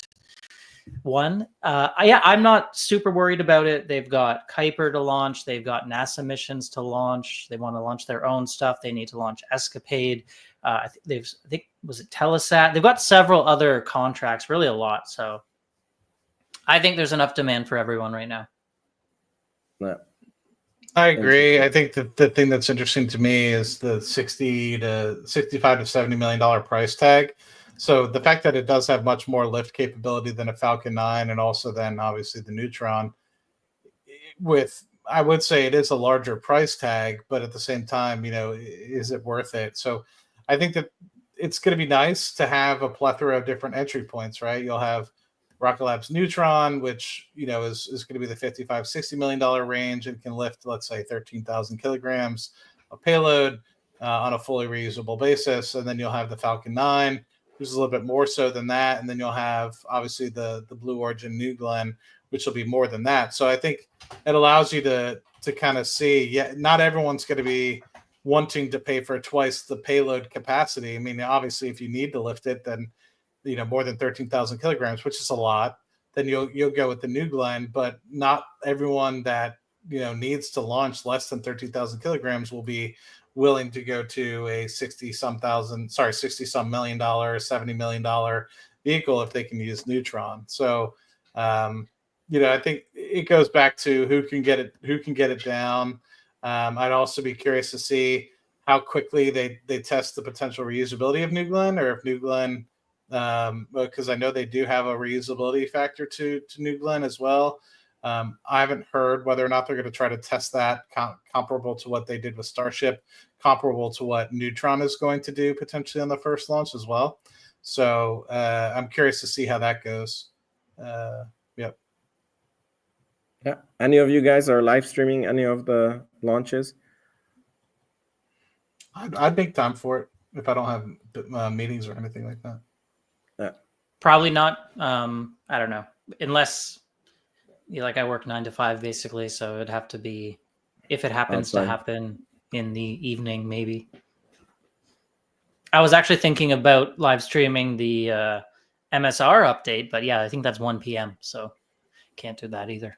Speaker 2: one. I'm not super worried about it. They've got Kuiper to launch. They've got NASA missions to launch. They want to launch their own stuff. They need to launch Escapade. I think was it Telesat? They've got several other contracts, really a lot. So I think there's enough demand for everyone right now.
Speaker 1: Yeah.
Speaker 3: I agree. I think that the thing that's interesting to me is the 65 to $70 million price tag. So the fact that it does have much more lift capability than a Falcon 9, and also then obviously the Neutron, I would say it is a larger price tag, but at the same time, is it worth it? So I think that it's going to be nice to have a plethora of different entry points, right? You'll have Rocket Lab's Neutron, which is going to be the $55-60 million range and can lift, let's say, 13,000 kilograms of payload on a fully reusable basis. And then you'll have the Falcon 9, which is a little bit more so than that. And then you'll have obviously the Blue Origin New Glenn, which will be more than that. So I think it allows you to kind of see, not everyone's going to be wanting to pay for twice the payload capacity. I mean, obviously, if you need to lift it, then more than 13,000 kilograms, which is a lot, then you'll go with the New Glenn. But not everyone that needs to launch less than 13,000 kilograms will be willing to go to a $60 some million, $70 million vehicle if they can use Neutron. So, I think it goes back to who can get it down. I'd also be curious to see how quickly they test the potential reusability of New Glenn, or if New Glenn, because I know they do have a reusability factor to New Glenn as well. I haven't heard whether or not they're going to try to test that comparable to what they did with Starship, comparable to what Neutron is going to do potentially on the first launch as well. So I'm curious to see how that goes. Yep.
Speaker 1: Yeah. Any of you guys are live streaming any of the launches?
Speaker 3: I'd make time for it if I don't have meetings or anything like that.
Speaker 1: Yeah.
Speaker 2: Probably not. I don't know, unless I work 9 to 5 basically, so it'd have to be, if it happens to happen in the evening, maybe. I was actually thinking about live streaming the MSR update, but yeah, I think that's 1 p.m. so can't do that either.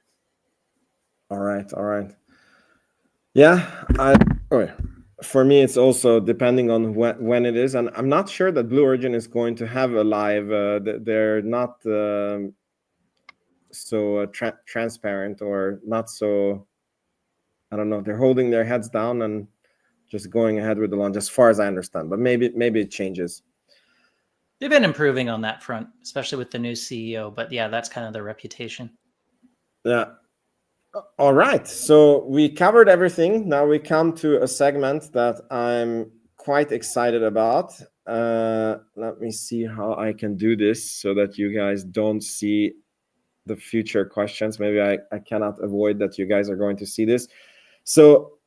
Speaker 1: All right. Yeah, for me, it's also depending on when it is, and I'm not sure that Blue Origin is going to have a live. They're not so transparent, or not so. I don't know. They're holding their heads down and just going ahead with the launch, as far as I understand. But maybe it changes.
Speaker 2: They've been improving on that front, especially with the new CEO. But yeah, that's kind of their reputation.
Speaker 1: Yeah. All right, so we covered everything. Now we come to a segment that I'm quite excited about. Let me see how I can do this so that you guys don't see the future questions. Maybe I cannot avoid that you guys are going to see this. So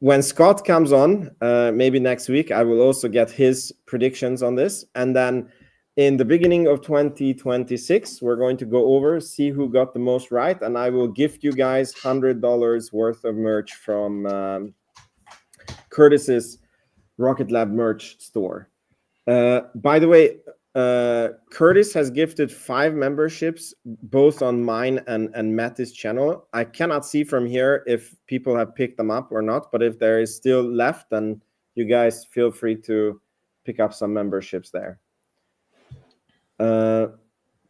Speaker 1: when Scott comes on, maybe next week, I will also get his predictions on this. And then in the beginning of 2026, we're going to go over, see who got the most right, and I will gift you guys $100 worth of merch from Curtis's Rocket Lab merch store. By the way, Curtis has gifted 5 memberships, both on mine and Matty's channel. I cannot see from here if people have picked them up or not, but if there is still left, then you guys feel free to pick up some memberships there.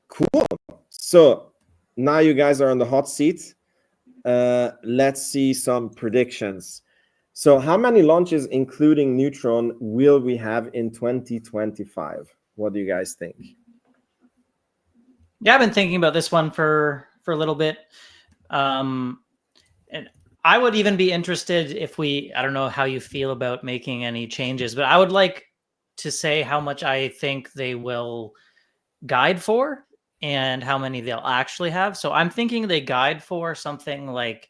Speaker 1: Cool. So now you guys are on the hot seat. Let's see some predictions. So how many launches, including Neutron, will we have in 2025? What do you guys think?
Speaker 2: Yeah, I've been thinking about this one for a little bit. And I would even be interested if I don't know how you feel about making any changes, but I would like to say how much I think they will guide for and how many they'll actually have. So I'm thinking they guide for something like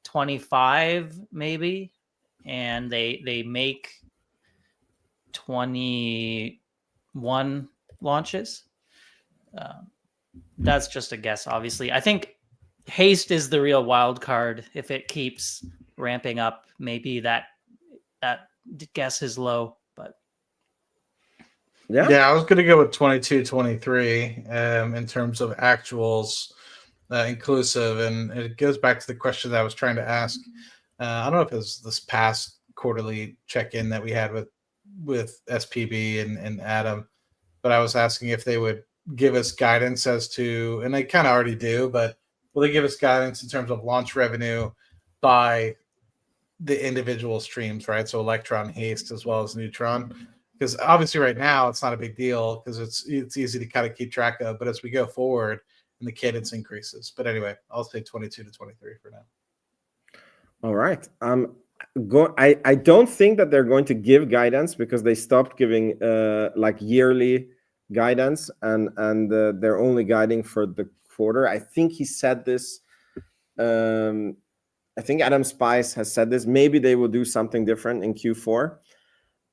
Speaker 2: 25 maybe, and they make 21 launches. That's just a guess, obviously. I think haste is the real wild card. If it keeps ramping up, maybe that guess is low.
Speaker 3: Yeah, I was going to go with 22, 23 in terms of actuals inclusive. And it goes back to the question that I was trying to ask. I don't know if it was this past quarterly check-in that we had with SPB and Adam, but I was asking if they would give us guidance as to, and they kind of already do, but will they give us guidance in terms of launch revenue by the individual streams, right? So Electron, Haste, as well as Neutron. Because obviously right now it's not a big deal because it's easy to kind of keep track of. But as we go forward and the cadence increases. But anyway, I'll say 22 to 23 for now.
Speaker 1: All right. I don't think that they're going to give guidance because they stopped giving like yearly guidance and they're only guiding for the quarter. I think he said this. I think Adam Spice has said this. Maybe they will do something different in Q4.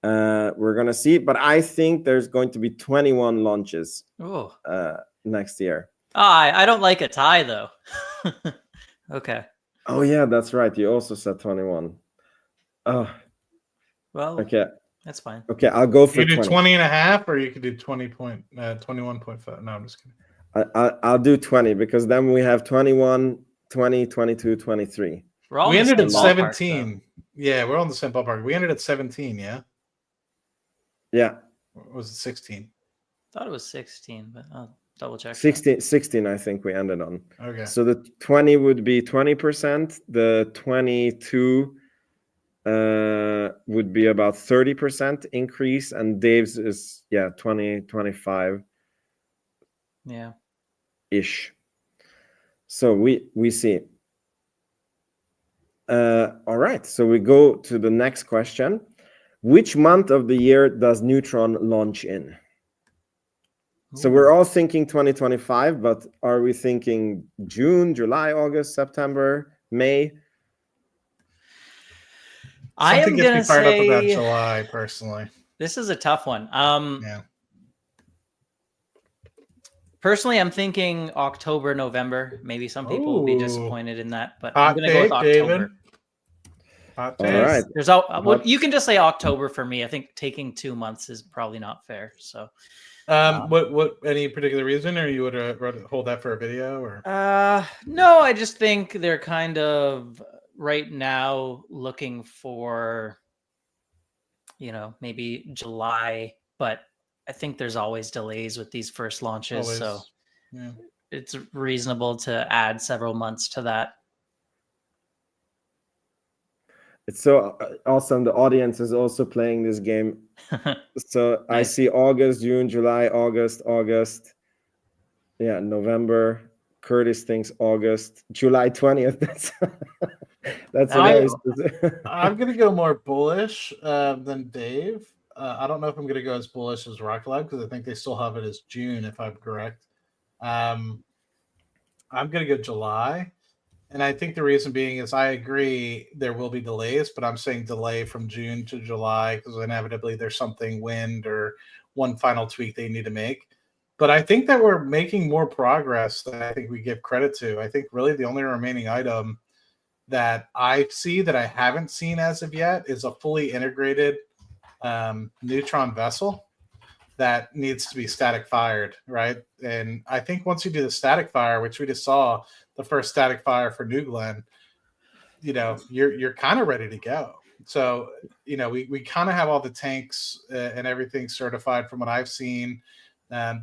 Speaker 1: We're gonna see, but I think there's going to be 21 launches next year.
Speaker 2: I don't like a tie though. Okay.
Speaker 1: Oh yeah, that's right. You also said 21. Oh,
Speaker 2: well,
Speaker 1: okay,
Speaker 2: that's fine.
Speaker 1: Okay, I'll go for
Speaker 3: you do
Speaker 1: 20.
Speaker 3: 20 and a half, or you could do 21.5. No, I'm just kidding.
Speaker 1: I'll do 20 because then we have 21 20, 22, 23.
Speaker 2: We're all
Speaker 3: We
Speaker 2: in the
Speaker 3: ended at
Speaker 2: same ballpark,
Speaker 3: 17. Yeah, we're on the same ballpark. We ended at 17, yeah?
Speaker 1: Yeah.
Speaker 3: Or was it 16?
Speaker 2: Thought it was 16, but I'll double check.
Speaker 1: 16, I think we ended on.
Speaker 3: Okay.
Speaker 1: So the 20 would be 20%. The 22 would be about 30% increase, and Dave's is 20, 25.
Speaker 2: Yeah.
Speaker 1: Ish. So we see. All right. So we go to the next question. Which month of the year does Neutron launch in? So we're all thinking 2025, but are we thinking June, July, August, September, May?
Speaker 2: I am
Speaker 3: Something gets me
Speaker 2: gonna
Speaker 3: fired up about
Speaker 2: say
Speaker 3: July, personally.
Speaker 2: this is a tough one.
Speaker 3: Yeah.
Speaker 2: Personally, I'm thinking October, November. Maybe some people will be
Speaker 3: Ooh.
Speaker 2: disappointed in that, but
Speaker 3: Hot
Speaker 2: I'm gonna go with
Speaker 3: take,
Speaker 2: October.
Speaker 3: David. Hot
Speaker 1: All
Speaker 3: take.
Speaker 1: right.
Speaker 2: There's well, you can just say October for me. I think taking 2 months is probably not fair. So,
Speaker 3: What any particular reason, or you would hold that for a video, or?
Speaker 2: no, I just think they're kind of right now looking for, maybe July, but I think there's always delays with these first launches,
Speaker 3: Always.
Speaker 2: so
Speaker 3: Yeah.
Speaker 2: it's reasonable to add several months to that.
Speaker 1: It's so awesome. The audience is also playing this game. So I
Speaker 2: Nice.
Speaker 1: see August, June, July, August. Yeah, November. Curtis thinks August, July 20th. That's very specific.
Speaker 3: I'm gonna go more bullish than Dave. I don't know if I'm gonna go as bullish as Rocket Lab because I think they still have it as June, if I'm correct. I'm gonna go July, and I think the reason being is I agree there will be delays, but I'm saying delay from June to July because inevitably there's something wind or one final tweak they need to make. But I think that we're making more progress than I think we give credit to. I think really the only remaining item that I see that I haven't seen as of yet is a fully integrated neutron vessel that needs to be static fired, right? And I think once you do the static fire, which we just saw the first static fire for New Glenn, you're kind of ready to go. So we kind of have all the tanks and everything certified from what I've seen.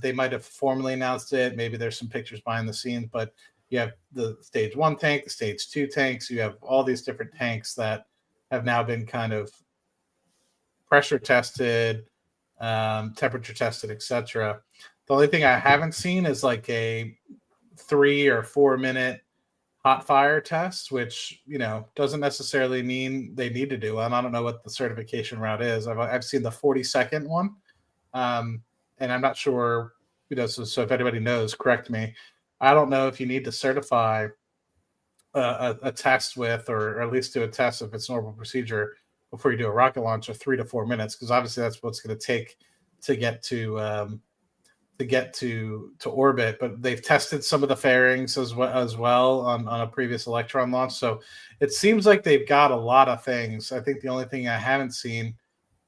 Speaker 3: They might have formally announced it. Maybe there's some pictures behind the scenes, but you have the stage 1 tank, the stage 2 tanks. You have all these different tanks that have now been kind of pressure tested, temperature tested, etc. The only thing I haven't seen is like a 3 or 4 minute hot fire test, which doesn't necessarily mean they need to do. And I don't know what the certification route is. I've seen the 40-second one, and I'm not sure. So if anybody knows, correct me. I don't know if you need to certify a test with, or at least do a test if it's normal procedure before you do a rocket launch of 3 to 4 minutes, because obviously that's what's going to take to get to orbit. But they've tested some of the fairings as well on a previous Electron launch. So it seems like they've got a lot of things. I think the only thing I haven't seen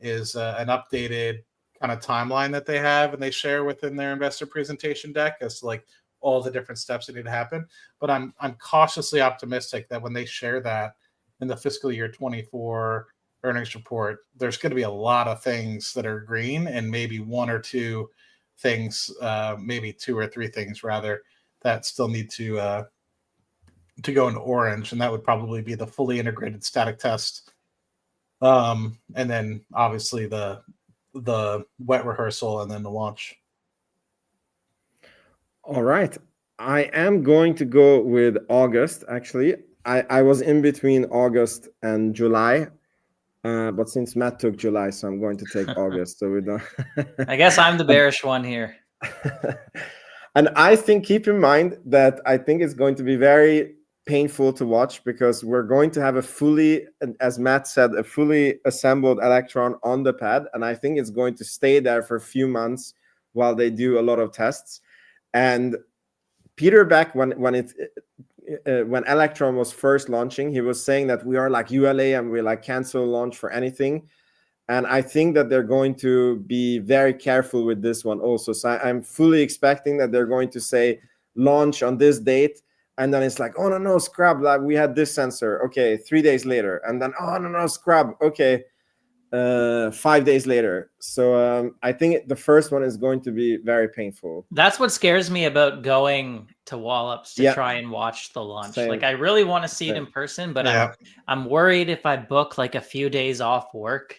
Speaker 3: is an updated kind of timeline that they have and they share within their investor presentation deck as to like all the different steps that need to happen. But I'm cautiously optimistic that when they share that in the fiscal year 24 earnings report, there's going to be a lot of things that are green and maybe 1 or 2 things, maybe 2 or 3 things rather, that still need to go into orange, and that would probably be the fully integrated static test, and then obviously the wet rehearsal and then the launch.
Speaker 1: All right. I am going to go with August, actually. I was in between August and July, but since Matt took July, so I'm going to take August. So we don't.
Speaker 2: I guess I'm the bearish one here.
Speaker 1: And I think, keep in mind that I think it's going to be very painful to watch because we're going to have a fully, as Matt said, a fully assembled Electron on the pad. And I think it's going to stay there for a few months while they do a lot of tests. And Peter Beck, when Electron was first launching, he was saying that we are like ULA and we like cancel launch for anything. And I think that they're going to be very careful with this one also. So I'm fully expecting that they're going to say launch on this date and then it's like, oh no, scrub, like we had this sensor, okay, 3 days later, and then oh no, scrub, okay, 5 days later. So I think the first one is going to be very painful.
Speaker 2: That's what scares me about going to Wallops to
Speaker 1: Yeah.
Speaker 2: try and watch the launch.
Speaker 1: Same.
Speaker 2: Like I really want to see it
Speaker 1: Same.
Speaker 2: in person, but
Speaker 3: Yeah.
Speaker 2: I'm worried if I book like a few days off work,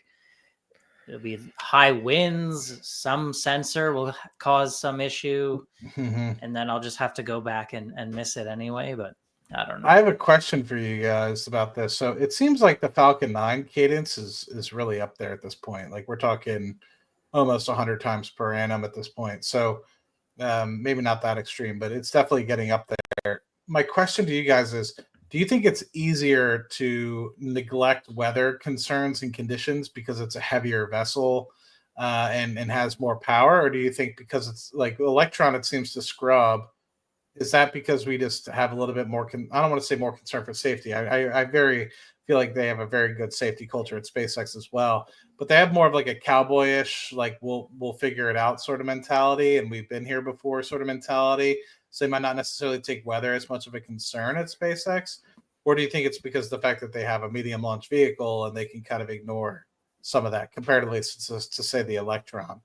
Speaker 2: it'll be high winds, some sensor will cause some issue, and then I'll just have to go back and miss it anyway. But I don't know.
Speaker 3: I have a question for you guys about this. So it seems like the Falcon 9 cadence is really up there at this point. Like we're talking almost 100 times per annum at this point. So maybe not that extreme, but it's definitely getting up there. My question to you guys is, do you think it's easier to neglect weather concerns and conditions because it's a heavier vessel and has more power? Or do you think because it's like Electron, it seems to scrub, is that because we just have a little bit more, I don't want to say more concern for safety. I very feel like they have a very good safety culture at SpaceX as well, but they have more of like a cowboyish, like we'll figure it out sort of mentality, and we've been here before sort of mentality. So they might not necessarily take weather as much of a concern at SpaceX. Or do you think it's because the fact that they have a medium launch vehicle and they can kind of ignore some of that comparatively to say the Electron,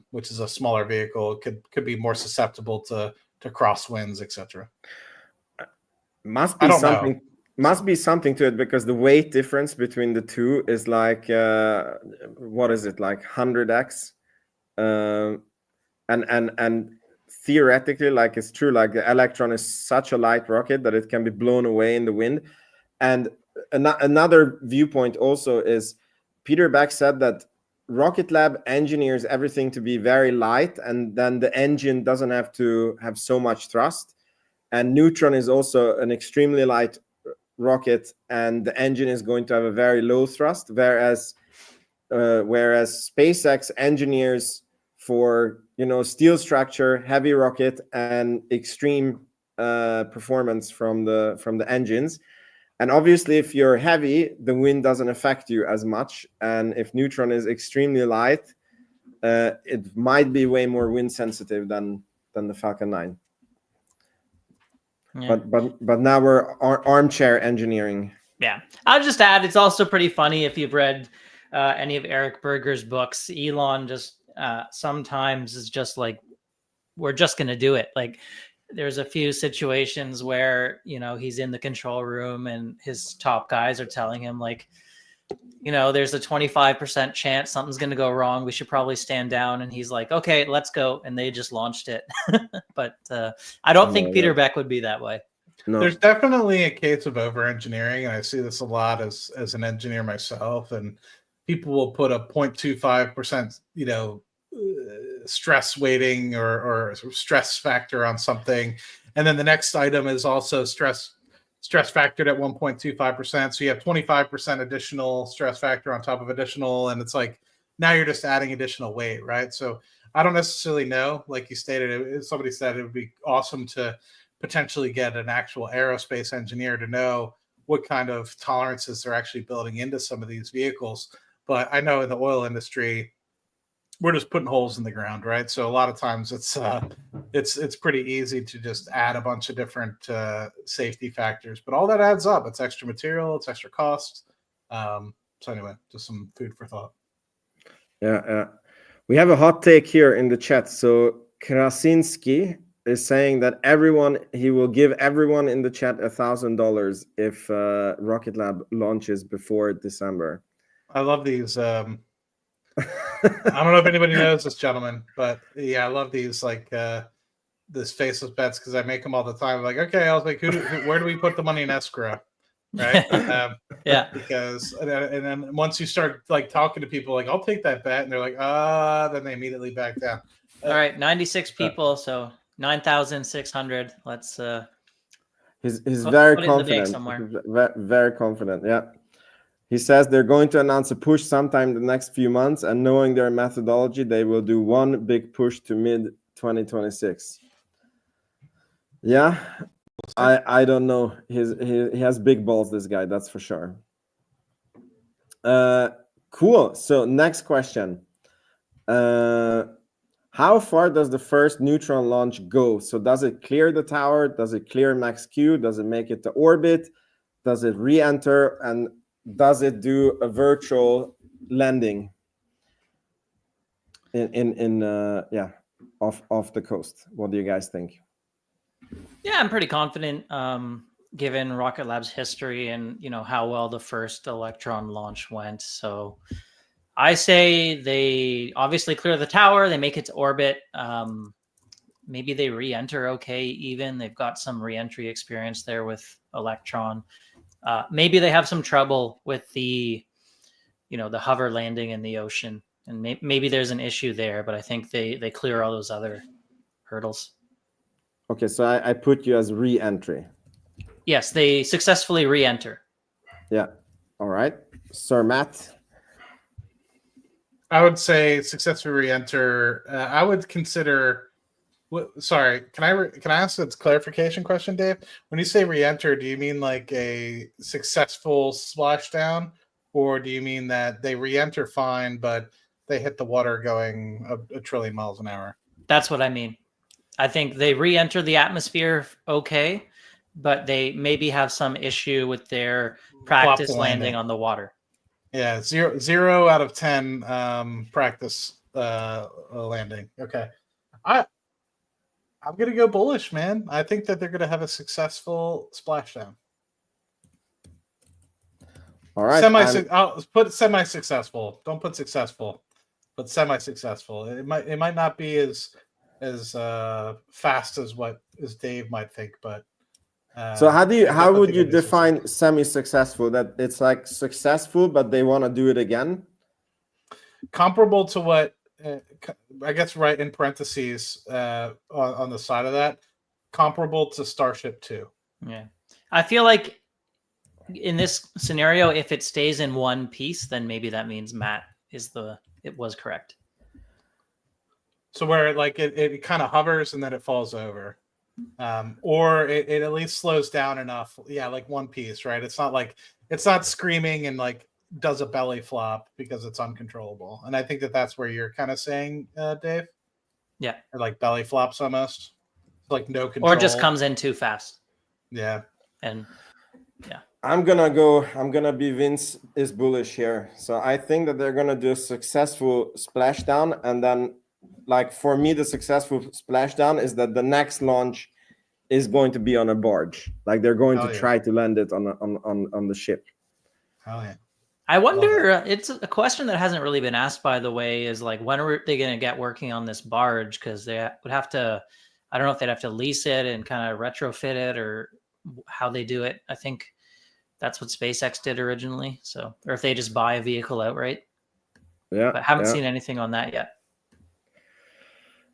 Speaker 3: which is a smaller vehicle, could be more susceptible to crosswinds, etc.
Speaker 1: Must be something to it, because the weight difference between the two is like what is it, like 100x, and theoretically, like it's true, like the Electron is such a light rocket that it can be blown away in the wind. And another viewpoint also is Peter Beck said that Rocket Lab engineers everything to be very light, and then the engine doesn't have to have so much thrust. And Neutron is also an extremely light rocket, and the engine is going to have a very low thrust, whereas SpaceX engineers for steel structure, heavy rocket, and extreme performance from the engines. And obviously, if you're heavy, the wind doesn't affect you as much. And if Neutron is extremely light, it might be way more wind sensitive than the Falcon 9.
Speaker 2: Yeah.
Speaker 1: But now we're armchair engineering.
Speaker 2: Yeah, I'll just add, it's also pretty funny if you've read any of Eric Berger's books. Elon just sometimes is just like, we're just going to do it. Like there's a few situations where, he's in the control room and his top guys are telling him like, there's a 25% chance something's going to go wrong. We should probably stand down. And he's like, okay, let's go. And they just launched it. But I don't think Peter Beck would be that way.
Speaker 1: No.
Speaker 3: There's definitely a case of over-engineering, and I see this a lot as an engineer myself. And people will put a 0.25%, stress weighting or stress factor on something, and then the next item is also stress factored at 1.25%. So you have 25% additional stress factor on top of additional, and it's like now you're just adding additional weight, right? So I don't necessarily know. Like you stated, somebody said it would be awesome to potentially get an actual aerospace engineer to know what kind of tolerances they're actually building into some of these vehicles. But I know in the oil industry, we're just putting holes in the ground, right? So a lot of times it's pretty easy to just add a bunch of different safety factors, but all that adds up. It's extra material, it's extra cost. So anyway, just some food for thought.
Speaker 1: Yeah. We have a hot take here in the chat. So Krasinski is saying that he will give everyone in the chat $1,000 if Rocket Lab launches before December.
Speaker 3: I love these. I don't know if anybody knows this gentleman, but yeah, I love these like this faceless bets because I make them all the time. Like, okay, I was like, where do we put the money in escrow? Right?
Speaker 2: Yeah.
Speaker 3: Because and then once you start like talking to people, like, I'll take that bet, and they're like, then they immediately back down.
Speaker 2: All right, 96 people, so 9,600. Let's.
Speaker 1: He's very
Speaker 2: put
Speaker 1: confident. Very confident. Yeah. He says they're going to announce a push sometime in the next few months, and knowing their methodology, they will do one big push to mid-2026. Yeah, I don't know. He has big balls, this guy, that's for sure. Cool. So next question. How How far does the first neutron launch go? So does it clear the tower? Does it clear max Q? Does it make it to orbit? Does it re-enter? And does it do a virtual landing off the coast? What do you guys think?
Speaker 2: Yeah, I'm pretty confident, given Rocket Lab's history and how well the first Electron launch went. So I say they obviously clear the tower, they make it to orbit. Maybe they re-enter okay. Even they've got some re-entry experience there with Electron. Maybe they have some trouble with the hover landing in the ocean, and maybe there's an issue there. But I think they clear all those other hurdles.
Speaker 1: Okay, so I put you as re-entry.
Speaker 2: Yes, they successfully re-enter.
Speaker 1: Yeah. All right. Sir Matt?
Speaker 3: I would say successfully re-enter. I would consider... Sorry, can I ask a clarification question, Dave? When you say re-enter, do you mean like a successful splashdown, or do you mean that they re-enter fine, but they hit the water going a trillion miles an hour?
Speaker 2: That's what I mean. I think they re-enter the atmosphere okay, but they maybe have some issue with their practice landing on the water.
Speaker 3: Yeah, 0 out of 10 practice landing. Okay. I'm going to go bullish, man. I think that they're going to have a successful splashdown.
Speaker 1: All right.
Speaker 3: I'll put semi-successful. Don't put successful, but semi-successful. It might not be as fast as Dave might think, but
Speaker 1: so how would you define semi-successful? That it's like successful, but they want to do it again?
Speaker 3: Comparable to what I guess, right in parentheses on the side of that, comparable to Starship 2.
Speaker 2: Yeah, I feel like in this scenario, if it stays in one piece, then maybe that means Matt it was correct.
Speaker 3: So where it kind of hovers and then it falls over, or it at least slows down enough. Yeah, like one piece, right? It's not screaming and like does a belly flop because it's uncontrollable. And I think that's where you're kind of saying, Dave.
Speaker 2: Yeah,
Speaker 3: or like belly flops almost, like no control,
Speaker 2: or it just comes in too fast.
Speaker 3: Yeah,
Speaker 2: and yeah.
Speaker 1: I'm gonna be Vince is bullish here. So I think that they're gonna do a successful splashdown, and then like for me, the successful splashdown is that the next launch is going to be on a barge. Like they're going to try to land it on the ship.
Speaker 3: Oh yeah.
Speaker 2: I wonder, it's a question that hasn't really been asked, by the way, is like, when are they going to get working on this barge? Because they would have to, I don't know if they'd have to lease it and kind of retrofit it or how they do it. I think that's what SpaceX did originally. So, or if they just buy a vehicle outright.
Speaker 1: Yeah.
Speaker 2: But haven't seen anything on that yet.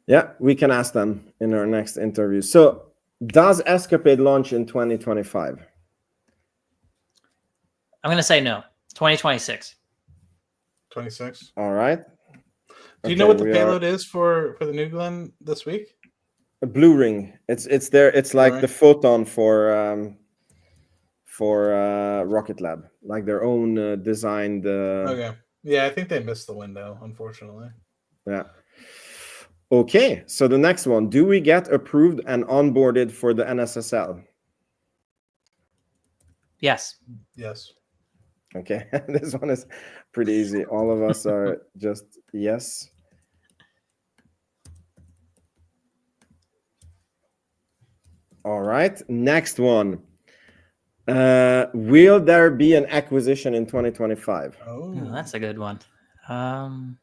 Speaker 1: Yeah, we can ask them in our next interview. So does Escapade launch in 2025?
Speaker 2: I'm going to say no. 2026.
Speaker 3: 26.
Speaker 1: All right.
Speaker 3: Do you know what the payload is for the New Glenn this week?
Speaker 1: A blue ring. It's there. It's like the Photon for Rocket Lab, like their own designed.
Speaker 3: Okay. Yeah, I think they missed the window, unfortunately.
Speaker 1: Yeah. Okay. So the next one: do we get approved and onboarded for the NSSL?
Speaker 2: Yes.
Speaker 3: Yes.
Speaker 1: Okay, this one is pretty easy. All of us are just yes. All right, next one. Will there be an acquisition in 2025?
Speaker 3: Oh,
Speaker 2: that's a good one.
Speaker 3: Can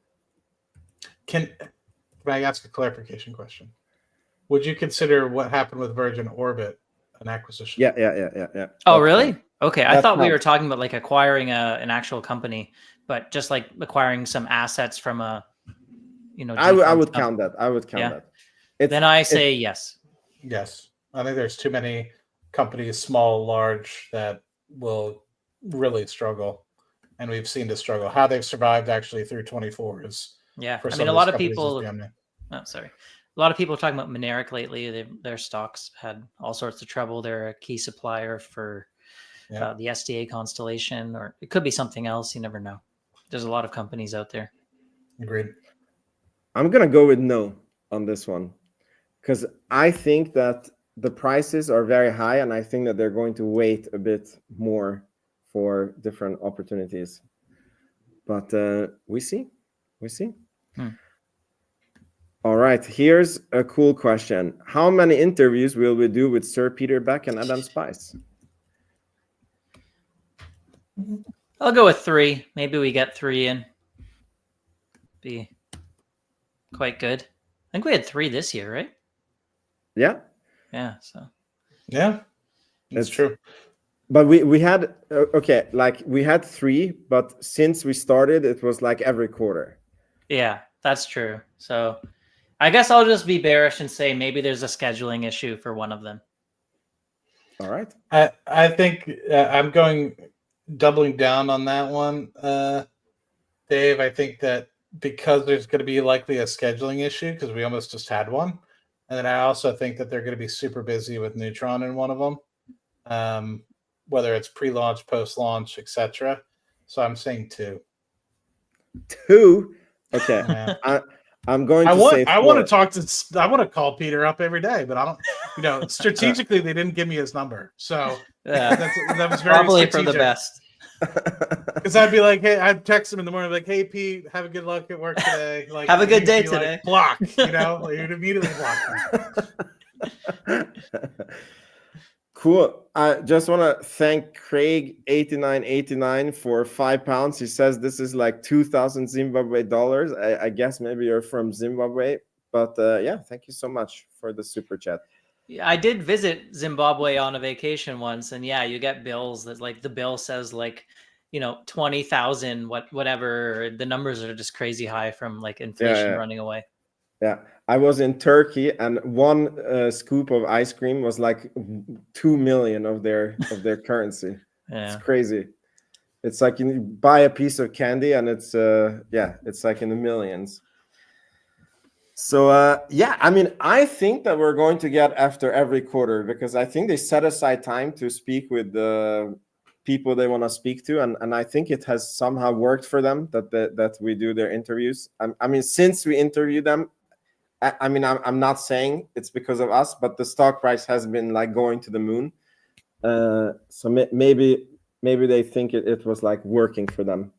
Speaker 3: I ask a clarification question? Would you consider what happened with Virgin Orbit an acquisition?
Speaker 1: Yeah.
Speaker 2: Oh, really? Okay, I thought we were talking about like acquiring an actual company, but just like acquiring some assets from a,
Speaker 1: I would count that. I would count that.
Speaker 2: Then I say yes.
Speaker 3: Yes, I think there's too many companies, small, large, that will really struggle, and we've seen the struggle. How they've survived actually through 24 is
Speaker 2: I mean, a lot of people. Oh, sorry. A lot of people are talking about Mynaric lately. Their stocks had all sorts of trouble. They're a key supplier for the SDA constellation, or it could be something else. You never know. There's a lot of companies out there.
Speaker 3: Agreed.
Speaker 1: I'm gonna go with no. on this one, because I think that the prices are very high, and I think that they're going to wait a bit more for different opportunities. But we see. All right, here's a cool question. How many interviews will we do with Sir Peter Beck and Adam Spice?
Speaker 2: I'll go with 3. Maybe we get 3 in. Be quite good. I think we had 3 this year, right?
Speaker 1: Yeah.
Speaker 2: So
Speaker 3: Yeah, that's true.
Speaker 1: But we had okay, like we had 3, but since we started, it was like every quarter.
Speaker 2: Yeah, that's true. So I guess I'll just be bearish and say maybe there's a scheduling issue for one of them.
Speaker 1: All right.
Speaker 3: I think I'm doubling down on that one, Dave. I think that because there's going to be likely a scheduling issue because we almost just had one, and then I also think that they're going to be super busy with Neutron in one of them, whether it's pre-launch, post-launch, etc. So I'm saying 2.
Speaker 1: 2. Okay.
Speaker 3: Yeah.
Speaker 1: I'm going to say 4.
Speaker 3: I want to call Peter up every day, but I don't. Strategically, they didn't give me his number, so
Speaker 2: Yeah,
Speaker 3: that was very
Speaker 2: probably
Speaker 3: strategic.
Speaker 2: for the best.
Speaker 3: Because I'd be like, hey, I'd text him in the morning, like, hey Pete, have a good luck at work today. Like,
Speaker 2: have a good day
Speaker 3: be
Speaker 2: today.
Speaker 3: Like, block, like, he'd immediately block me.
Speaker 1: Cool. I just want to thank Craig8989 for £5. He says this is like 2,000 Zimbabwe dollars. I guess maybe you're from Zimbabwe, but yeah, thank you so much for the super chat.
Speaker 2: Yeah, I did visit Zimbabwe on a vacation once, and yeah, you get bills that like the bill says like 20,000 whatever. The numbers are just crazy high from like inflation running away.
Speaker 1: Yeah, I was in Turkey, and one scoop of ice cream was like 2 million of their currency.
Speaker 2: Yeah.
Speaker 1: It's crazy. It's like you buy a piece of candy, and it's it's like in the millions. So yeah, I mean, I think that we're going to get after every quarter because I think they set aside time to speak with the people they want to speak to, and I think it has somehow worked for them that we do their interviews. I mean, since we interview them. I mean, I'm not saying it's because of us, but the stock price has been like going to the moon. So maybe they think it was like working for them.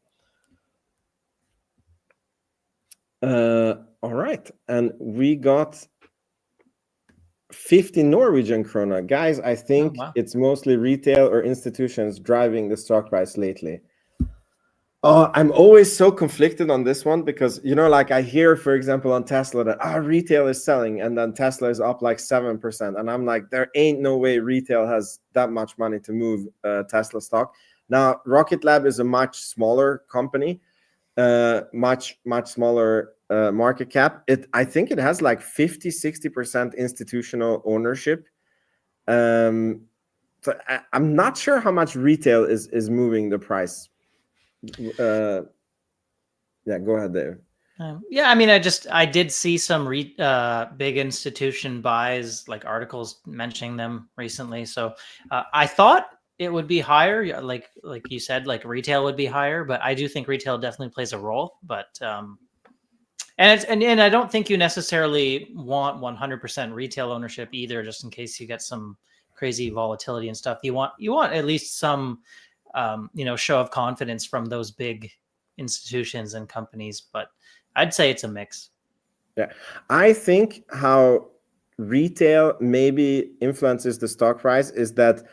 Speaker 1: All right, and we got 50 Norwegian krona. Guys, I think it's mostly retail or institutions driving the stock price lately. Oh, I'm always so conflicted on this one because, like I hear, for example, on Tesla that retail is selling and then Tesla is up like 7%. And I'm like, there ain't no way retail has that much money to move Tesla stock. Now, Rocket Lab is a much smaller company, much smaller market cap. I think it has like 50-60% institutional ownership. So I'm not sure how much retail is moving the price. Yeah, go ahead, Dave.
Speaker 2: Yeah, I mean, I did see some big institution buys, like articles mentioning them recently. So I thought it would be higher, like you said, like retail would be higher, but I do think retail definitely plays a role. But and I don't think you necessarily want 100% retail ownership either, just in case you get some crazy volatility and stuff. You want at least some show of confidence from those big institutions and companies, but I'd say it's a mix.
Speaker 1: Yeah, I think how retail maybe influences the stock price is that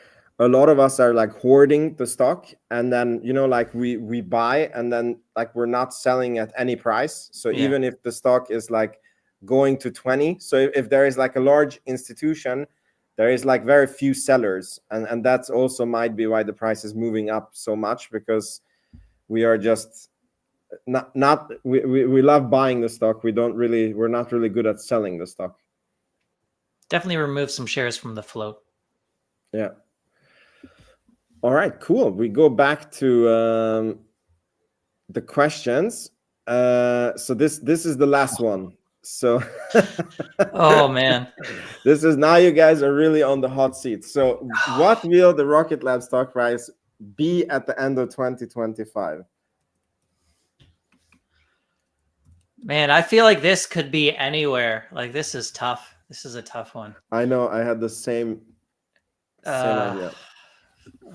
Speaker 1: a lot of us are like hoarding the stock, and then like we buy and then like we're not selling at any price. So even if the stock is like going to 20, so if there is like a large institution, there is like very few sellers, and that's also might be why the price is moving up so much, because we are just we love buying the stock. We're not really good at selling the stock.
Speaker 2: Definitely remove some shares from the float.
Speaker 1: Yeah. All right, cool. We go back to the questions. So this is the last one. So
Speaker 2: oh man,
Speaker 1: this is now you guys are really on the hot seat. So what will the Rocket Lab stock price be at the end of 2025?
Speaker 2: Man, I feel like this could be anywhere. Like this is tough. This is a tough one.
Speaker 1: I know. I had the same idea.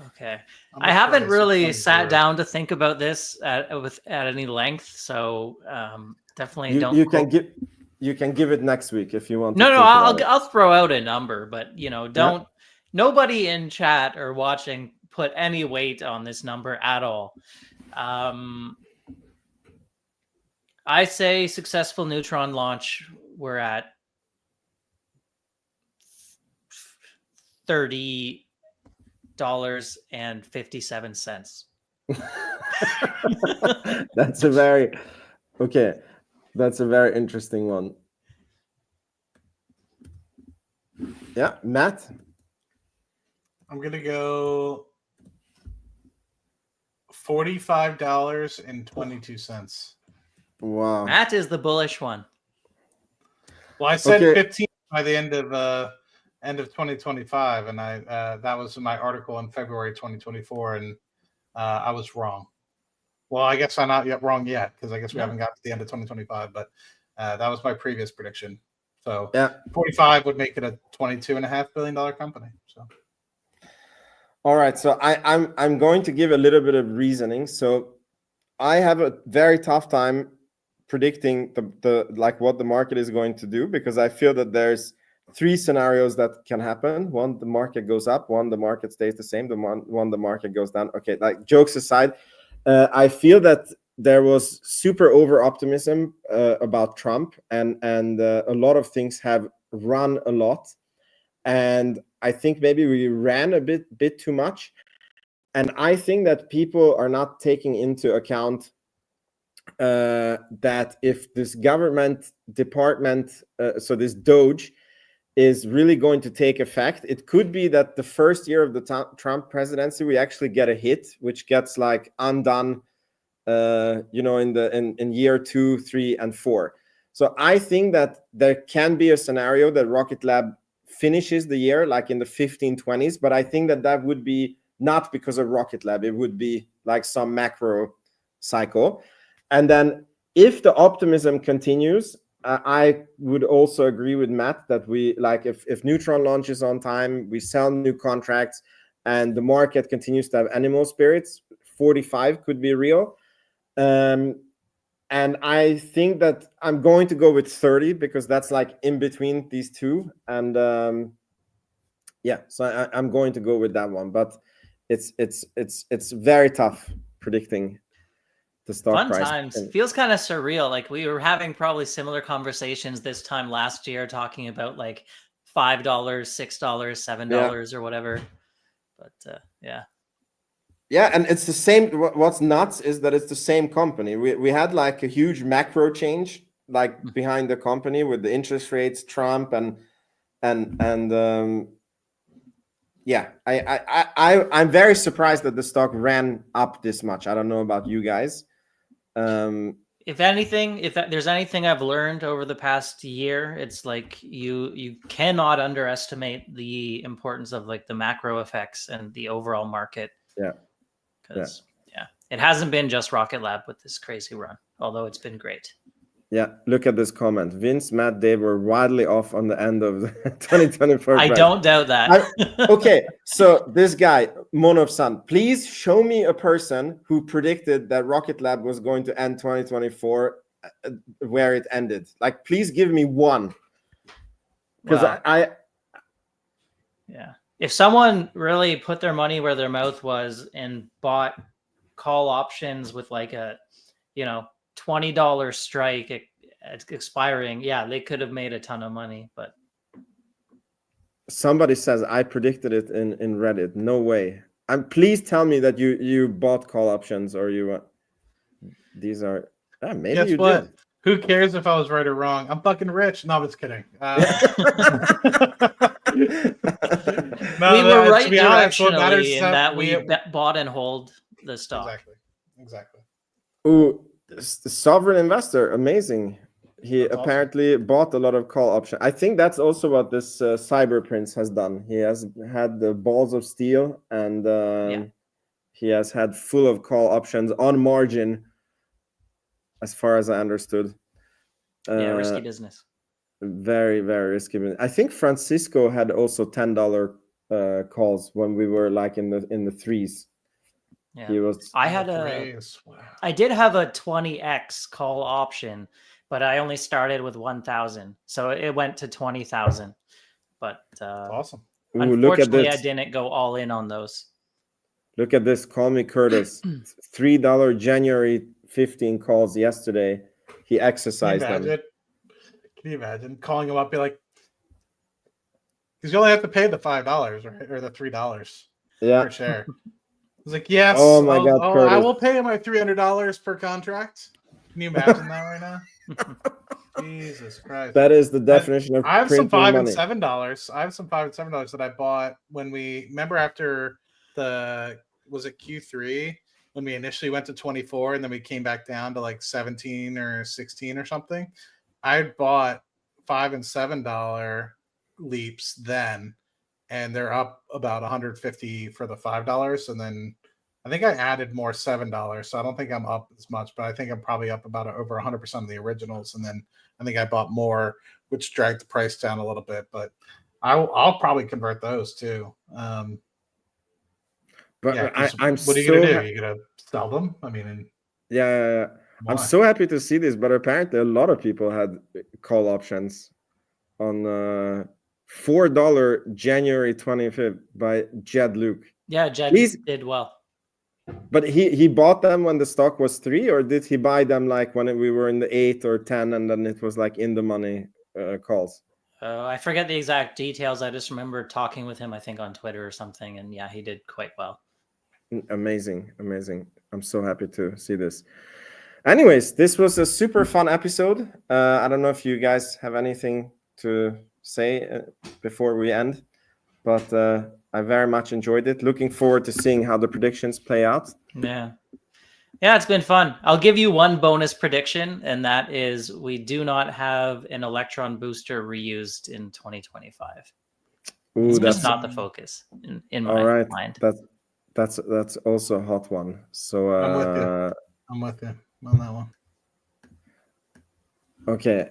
Speaker 2: Okay.
Speaker 3: I'm
Speaker 2: I
Speaker 3: gonna
Speaker 2: haven't
Speaker 3: try
Speaker 2: really
Speaker 3: 610.
Speaker 2: sat down to think about this at any length. So definitely don't.
Speaker 1: You can give it next week if you want.
Speaker 2: No,
Speaker 1: to
Speaker 2: no,
Speaker 1: think about it.
Speaker 2: I'll throw out a number, but don't. Nobody in chat or watching put any weight on this number at all. I say successful neutron launch. We're at $30.57.
Speaker 1: That's a very interesting one. Yeah, Matt.
Speaker 3: I'm gonna go $45.22.
Speaker 1: Wow.
Speaker 2: Matt is the bullish one.
Speaker 3: Well, I said
Speaker 1: Okay.
Speaker 3: 15 by the end of 2025, and I that was my article in February 2024, and I was wrong. Well, I guess I'm not yet wrong yet because I guess we haven't got to the end of 2025, but that was my previous prediction. So 45 would make it a $22.5 billion company. So.
Speaker 1: All right, so I'm going to give a little bit of reasoning. So I have a very tough time predicting the like what the market is going to do, because I feel that there's three scenarios that can happen. One, the market goes up. One, the market stays the same. One, the market goes down. Okay, like jokes aside, I feel that there was super over optimism about Trump, and a lot of things have run a lot, and I think maybe we ran a bit too much. And I think that people are not taking into account that if this government department, so this Doge, is really going to take effect, it could be that the first year of the Trump presidency, we actually get a hit, which gets like undone, in year 2, 3, and 4. So I think that there can be a scenario that Rocket Lab finishes the year like in the 1520s, but I think that would be not because of Rocket Lab. It would be like some macro cycle. And then if the optimism continues, I would also agree with Matt that we like if Neutron launches on time, we sell new contracts, and the market continues to have animal spirits, 45 could be real. And I think that I'm going to go with 30 because that's like in between these two. And so I'm going to go with that one. But it's very tough predicting the stock
Speaker 2: Fun
Speaker 1: price.
Speaker 2: times. Feels kind of surreal. Like we were having probably similar conversations this time last year, talking about like $5, $6, $7 or whatever. But
Speaker 1: yeah, and it's the same. What's nuts is that it's the same company. We had like a huge macro change like behind the company with the interest rates, Trump, and I'm very surprised that the stock ran up this much. I don't know about you guys.
Speaker 2: If anything, if there's anything I've learned over the past year, it's like you cannot underestimate the importance of like the macro effects and the overall market.
Speaker 1: Yeah.
Speaker 2: Because it hasn't been just Rocket Lab with this crazy run, although it's been great.
Speaker 1: Yeah, look at this comment. Vince, Matt, Dave were wildly off on the end of the 2024.
Speaker 2: I don't doubt that.
Speaker 1: Okay, so this guy, Mon of Sun, please show me a person who predicted that Rocket Lab was going to end 2024 where it ended. Like, please give me one. Because
Speaker 2: if someone really put their money where their mouth was and bought call options with like a, $20 strike expiring, they could have made a ton of money. But
Speaker 1: somebody says I predicted it in Reddit. No way. And please tell me that you bought call options or you. These are maybe
Speaker 3: Guess
Speaker 1: you
Speaker 3: what?
Speaker 1: did.
Speaker 3: Who cares if I was right or wrong? I'm fucking rich. No, I'm just kidding.
Speaker 2: We were right directionally in that we bought and hold the stock.
Speaker 3: Exactly.
Speaker 1: Ooh, the sovereign investor, amazing. He
Speaker 3: That's
Speaker 1: apparently bought a lot of call options. I think that's also what this Cyber Prince has done. He has had the balls of steel, and he has had full of call options on margin, as far as I understood.
Speaker 2: Yeah, risky business.
Speaker 1: Very, very risky. I think Francisco had also $10 calls when we were like in the threes.
Speaker 2: Yeah,
Speaker 1: He was.
Speaker 2: I did have a 20x call option, but I only started with 1,000, so it went to 20,000. But
Speaker 3: awesome.
Speaker 1: Ooh,
Speaker 2: unfortunately, I didn't go all in on those.
Speaker 1: Look at this. Call me Curtis. $3 January 15 calls yesterday. He exercised them.
Speaker 3: Can you imagine calling him up, be like, because you only have to pay the $5 or the $3 per share. He's like, yes,
Speaker 1: oh my God,
Speaker 3: I will pay my $300 per contract. Can you imagine that right now? Jesus Christ.
Speaker 1: That is the definition of
Speaker 3: I have some
Speaker 1: $5
Speaker 3: and $7. I have some $5 and $7 that I bought when we remember after was it Q3 when we initially went to 24 and then we came back down to like 17 or 16 or something. I bought $5 and $7 leaps then, and they're up about 150 for the $5, and then I think I added more $7, so I don't think I'm up as much, but I think I'm probably up about over 100% of the originals, and then I think I bought more, which dragged the price down a little bit. But I'll probably convert those too.
Speaker 1: But
Speaker 3: yeah,
Speaker 1: I'm
Speaker 3: what are you gonna do? Are you gonna sell them? I mean,
Speaker 1: yeah. I'm so happy to see this, but apparently a lot of people had call options on $4 January 25th by Jed Luke.
Speaker 2: Yeah, Jed did well.
Speaker 1: But he bought them when the stock was 3, or did he buy them like when we were in the 8 or 10 and then it was like in the money calls?
Speaker 2: I forget the exact details. I just remember talking with him, I think on Twitter or something, and yeah, he did quite well.
Speaker 1: Amazing. I'm so happy to see this. Anyways, this was a super fun episode. I don't know if you guys have anything to say before we end, but I very much enjoyed it. Looking forward to seeing how the predictions play out.
Speaker 2: Yeah, it's been fun. I'll give you one bonus prediction, and that is we do not have an electron booster reused in 2025.
Speaker 1: Ooh,
Speaker 2: it's
Speaker 1: that's
Speaker 2: just not the focus in my mind.
Speaker 1: That's also a hot one. So
Speaker 3: I'm with you on that one.
Speaker 1: Okay,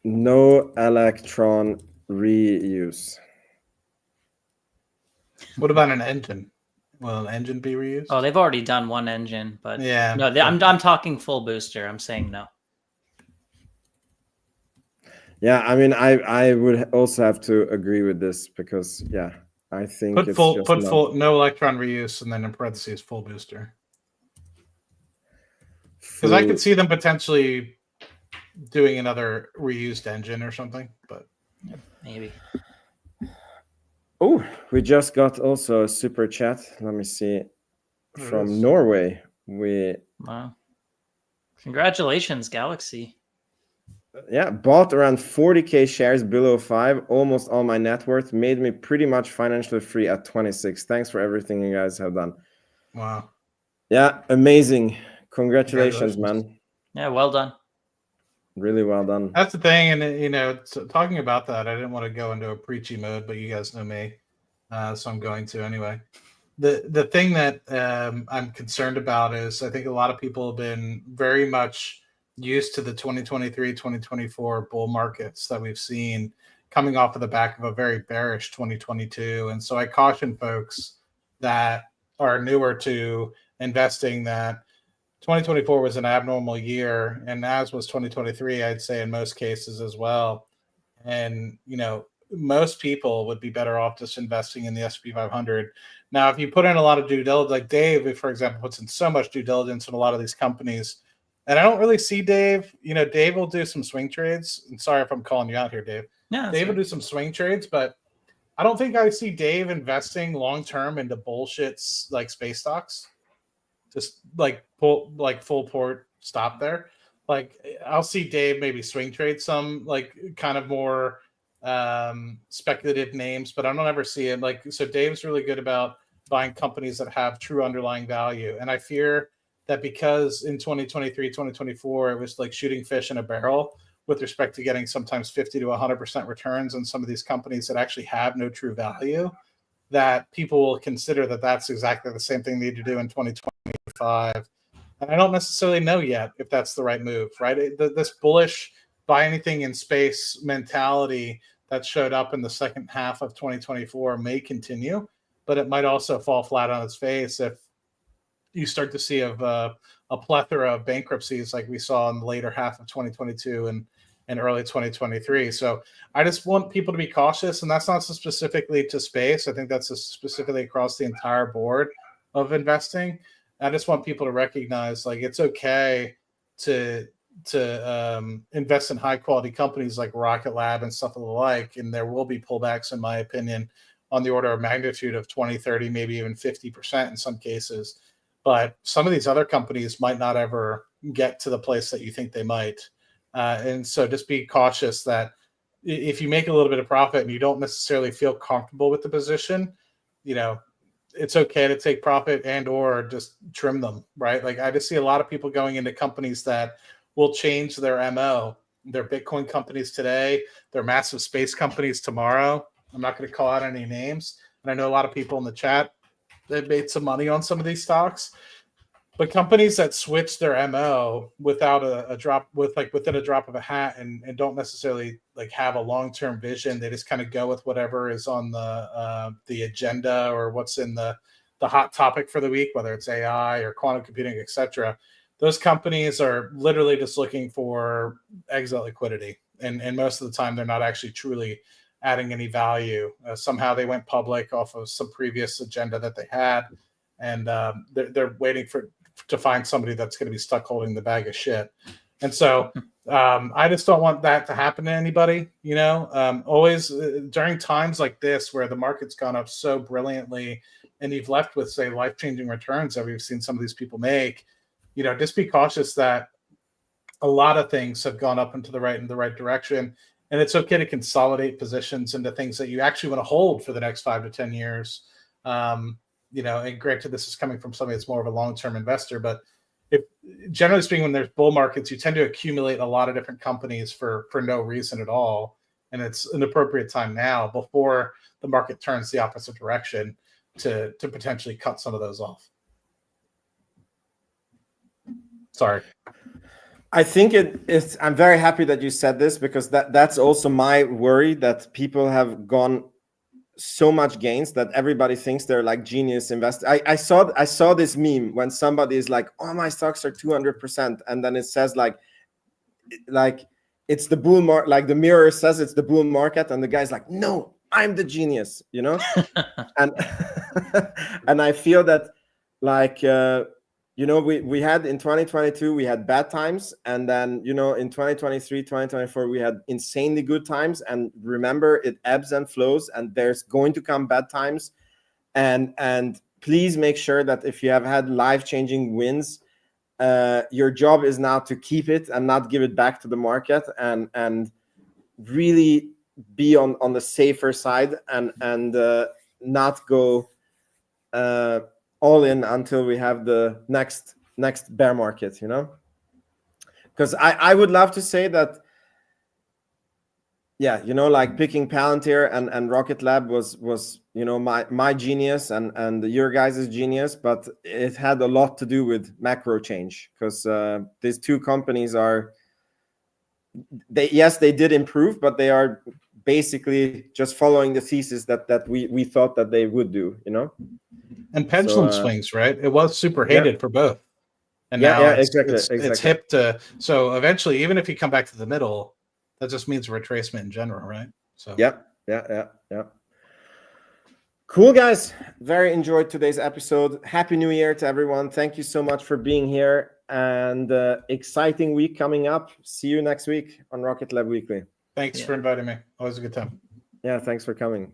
Speaker 1: no electron reuse.
Speaker 3: What about an engine? Will an engine be reused?
Speaker 2: Oh, they've already done one engine, but
Speaker 3: yeah,
Speaker 2: no, I'm talking full booster. I'm saying no.
Speaker 1: Yeah, I mean, I would also have to agree with this because I think
Speaker 3: put full no electron reuse and then in parentheses full booster. Because I could see them potentially doing another reused engine or something, but
Speaker 2: maybe.
Speaker 1: Oh, we just got also a super chat. Let me see. From Norway.
Speaker 2: Wow. Congratulations, Galaxy.
Speaker 1: Yeah, bought around 40K shares below 5, almost all my net worth, made me pretty much financially free at 26. Thanks for everything you guys have done.
Speaker 3: Wow.
Speaker 1: Yeah, amazing. Congratulations, man.
Speaker 2: Yeah, well done.
Speaker 1: Really well done.
Speaker 3: That's the thing, and talking about that, I didn't want to go into a preachy mode, but you guys know me, so I'm going to anyway. The thing that I'm concerned about is I think a lot of people have been very much used to the 2023-2024 bull markets that we've seen coming off of the back of a very bearish 2022. And so I caution folks that are newer to investing that 2024 was an abnormal year, and as was 2023, I'd say in most cases as well. And, most people would be better off just investing in the S&P 500. Now, if you put in a lot of due diligence, like Dave, for example, puts in so much due diligence in a lot of these companies, and I don't really see Dave. Dave will do some swing trades. And sorry if I'm calling you out here, Dave.
Speaker 2: Yeah,
Speaker 3: Dave will do some swing trades, but I don't think I see Dave investing long term into bullshit like space stocks. Just like full port stop there. Like I'll see Dave maybe swing trade some like kind of more speculative names, but I don't ever see it. So Dave's really good about buying companies that have true underlying value. And I fear that because in 2023, 2024, it was like shooting fish in a barrel with respect to getting sometimes 50 to 100% returns on some of these companies that actually have no true value, that people will consider that that's exactly the same thing they need to do in 2025. And I don't necessarily know yet if that's the right move, right? This bullish buy anything in space mentality that showed up in the second half of 2024 may continue, but it might also fall flat on its face if you start to see a plethora of bankruptcies like we saw in the later half of 2022 and early 2023. So I just want people to be cautious, and that's not so specifically to space. I think that's specifically across the entire board of investing. I just want people to recognize, like, it's okay to invest in high quality companies like Rocket Lab and stuff of the like, and there will be pullbacks, in my opinion, on the order of magnitude of 20, 30, maybe even 50% in some cases. But some of these other companies might not ever get to the place that you think they might. And so just be cautious that if you make a little bit of profit and you don't necessarily feel comfortable with the position, it's okay to take profit and or just trim them, right? Like, I just see a lot of people going into companies that will change their MO. They're Bitcoin companies today. They're massive space companies tomorrow. I'm not going to call out any names. And I know a lot of people in the chat that made some money on some of these stocks. But companies that switch their MO without a drop, within a drop of a hat, and don't necessarily like have a long-term vision, they just kind of go with whatever is on the agenda or what's in the hot topic for the week, whether it's AI or quantum computing, etc. Those companies are literally just looking for exit liquidity, and most of the time they're not actually truly adding any value. Somehow they went public off of some previous agenda that they had, and they're waiting to find somebody that's going to be stuck holding the bag of shit. And so I just don't want that to happen to anybody. Always during times like this where the market's gone up so brilliantly and you've left with, say, life-changing returns that we've seen some of these people make, just be cautious that a lot of things have gone up into the right direction. And it's okay to consolidate positions into things that you actually want to hold for the next 5 to 10 years. And granted, this is coming from somebody that's more of a long-term investor, but generally speaking, when there's bull markets, you tend to accumulate a lot of different companies for no reason at all. And it's an appropriate time now, before the market turns the opposite direction, to potentially cut some of those off. Sorry.
Speaker 1: I think it's. I'm very happy that you said this, because that's also my worry, that people have gone so much gains that everybody thinks they're like genius investors. I saw this meme when somebody is like, "Oh, my stocks are 200%," and then it says like it's the bull market. Like the mirror says it's the bull market, and the guy's like, "No, I'm the genius," and and I feel that like. We had in 2022, we had bad times. And then, in 2023, 2024, we had insanely good times. And remember, it ebbs and flows, and there's going to come bad times. And please make sure that if you have had life-changing wins, your job is now to keep it and not give it back to the market, and really be on the safer side, and not go all in until we have the next bear market, because I would love to say that, like picking Palantir and Rocket Lab was my genius and your guys' genius, but it had a lot to do with macro change, because these two companies they did improve, but they are basically just following the thesis that we thought that they would do,
Speaker 3: And pendulum swings, right? It was super hated for both. And now it's hip to, so eventually, even if you come back to the middle, that just means retracement in general, right? So
Speaker 1: yeah. Cool, guys. Very enjoyed today's episode. Happy New Year to everyone. Thank you so much for being here, and exciting week coming up. See you next week on Rocket Lab Weekly.
Speaker 3: Thanks for inviting me. Always a good time.
Speaker 1: Yeah, thanks for coming.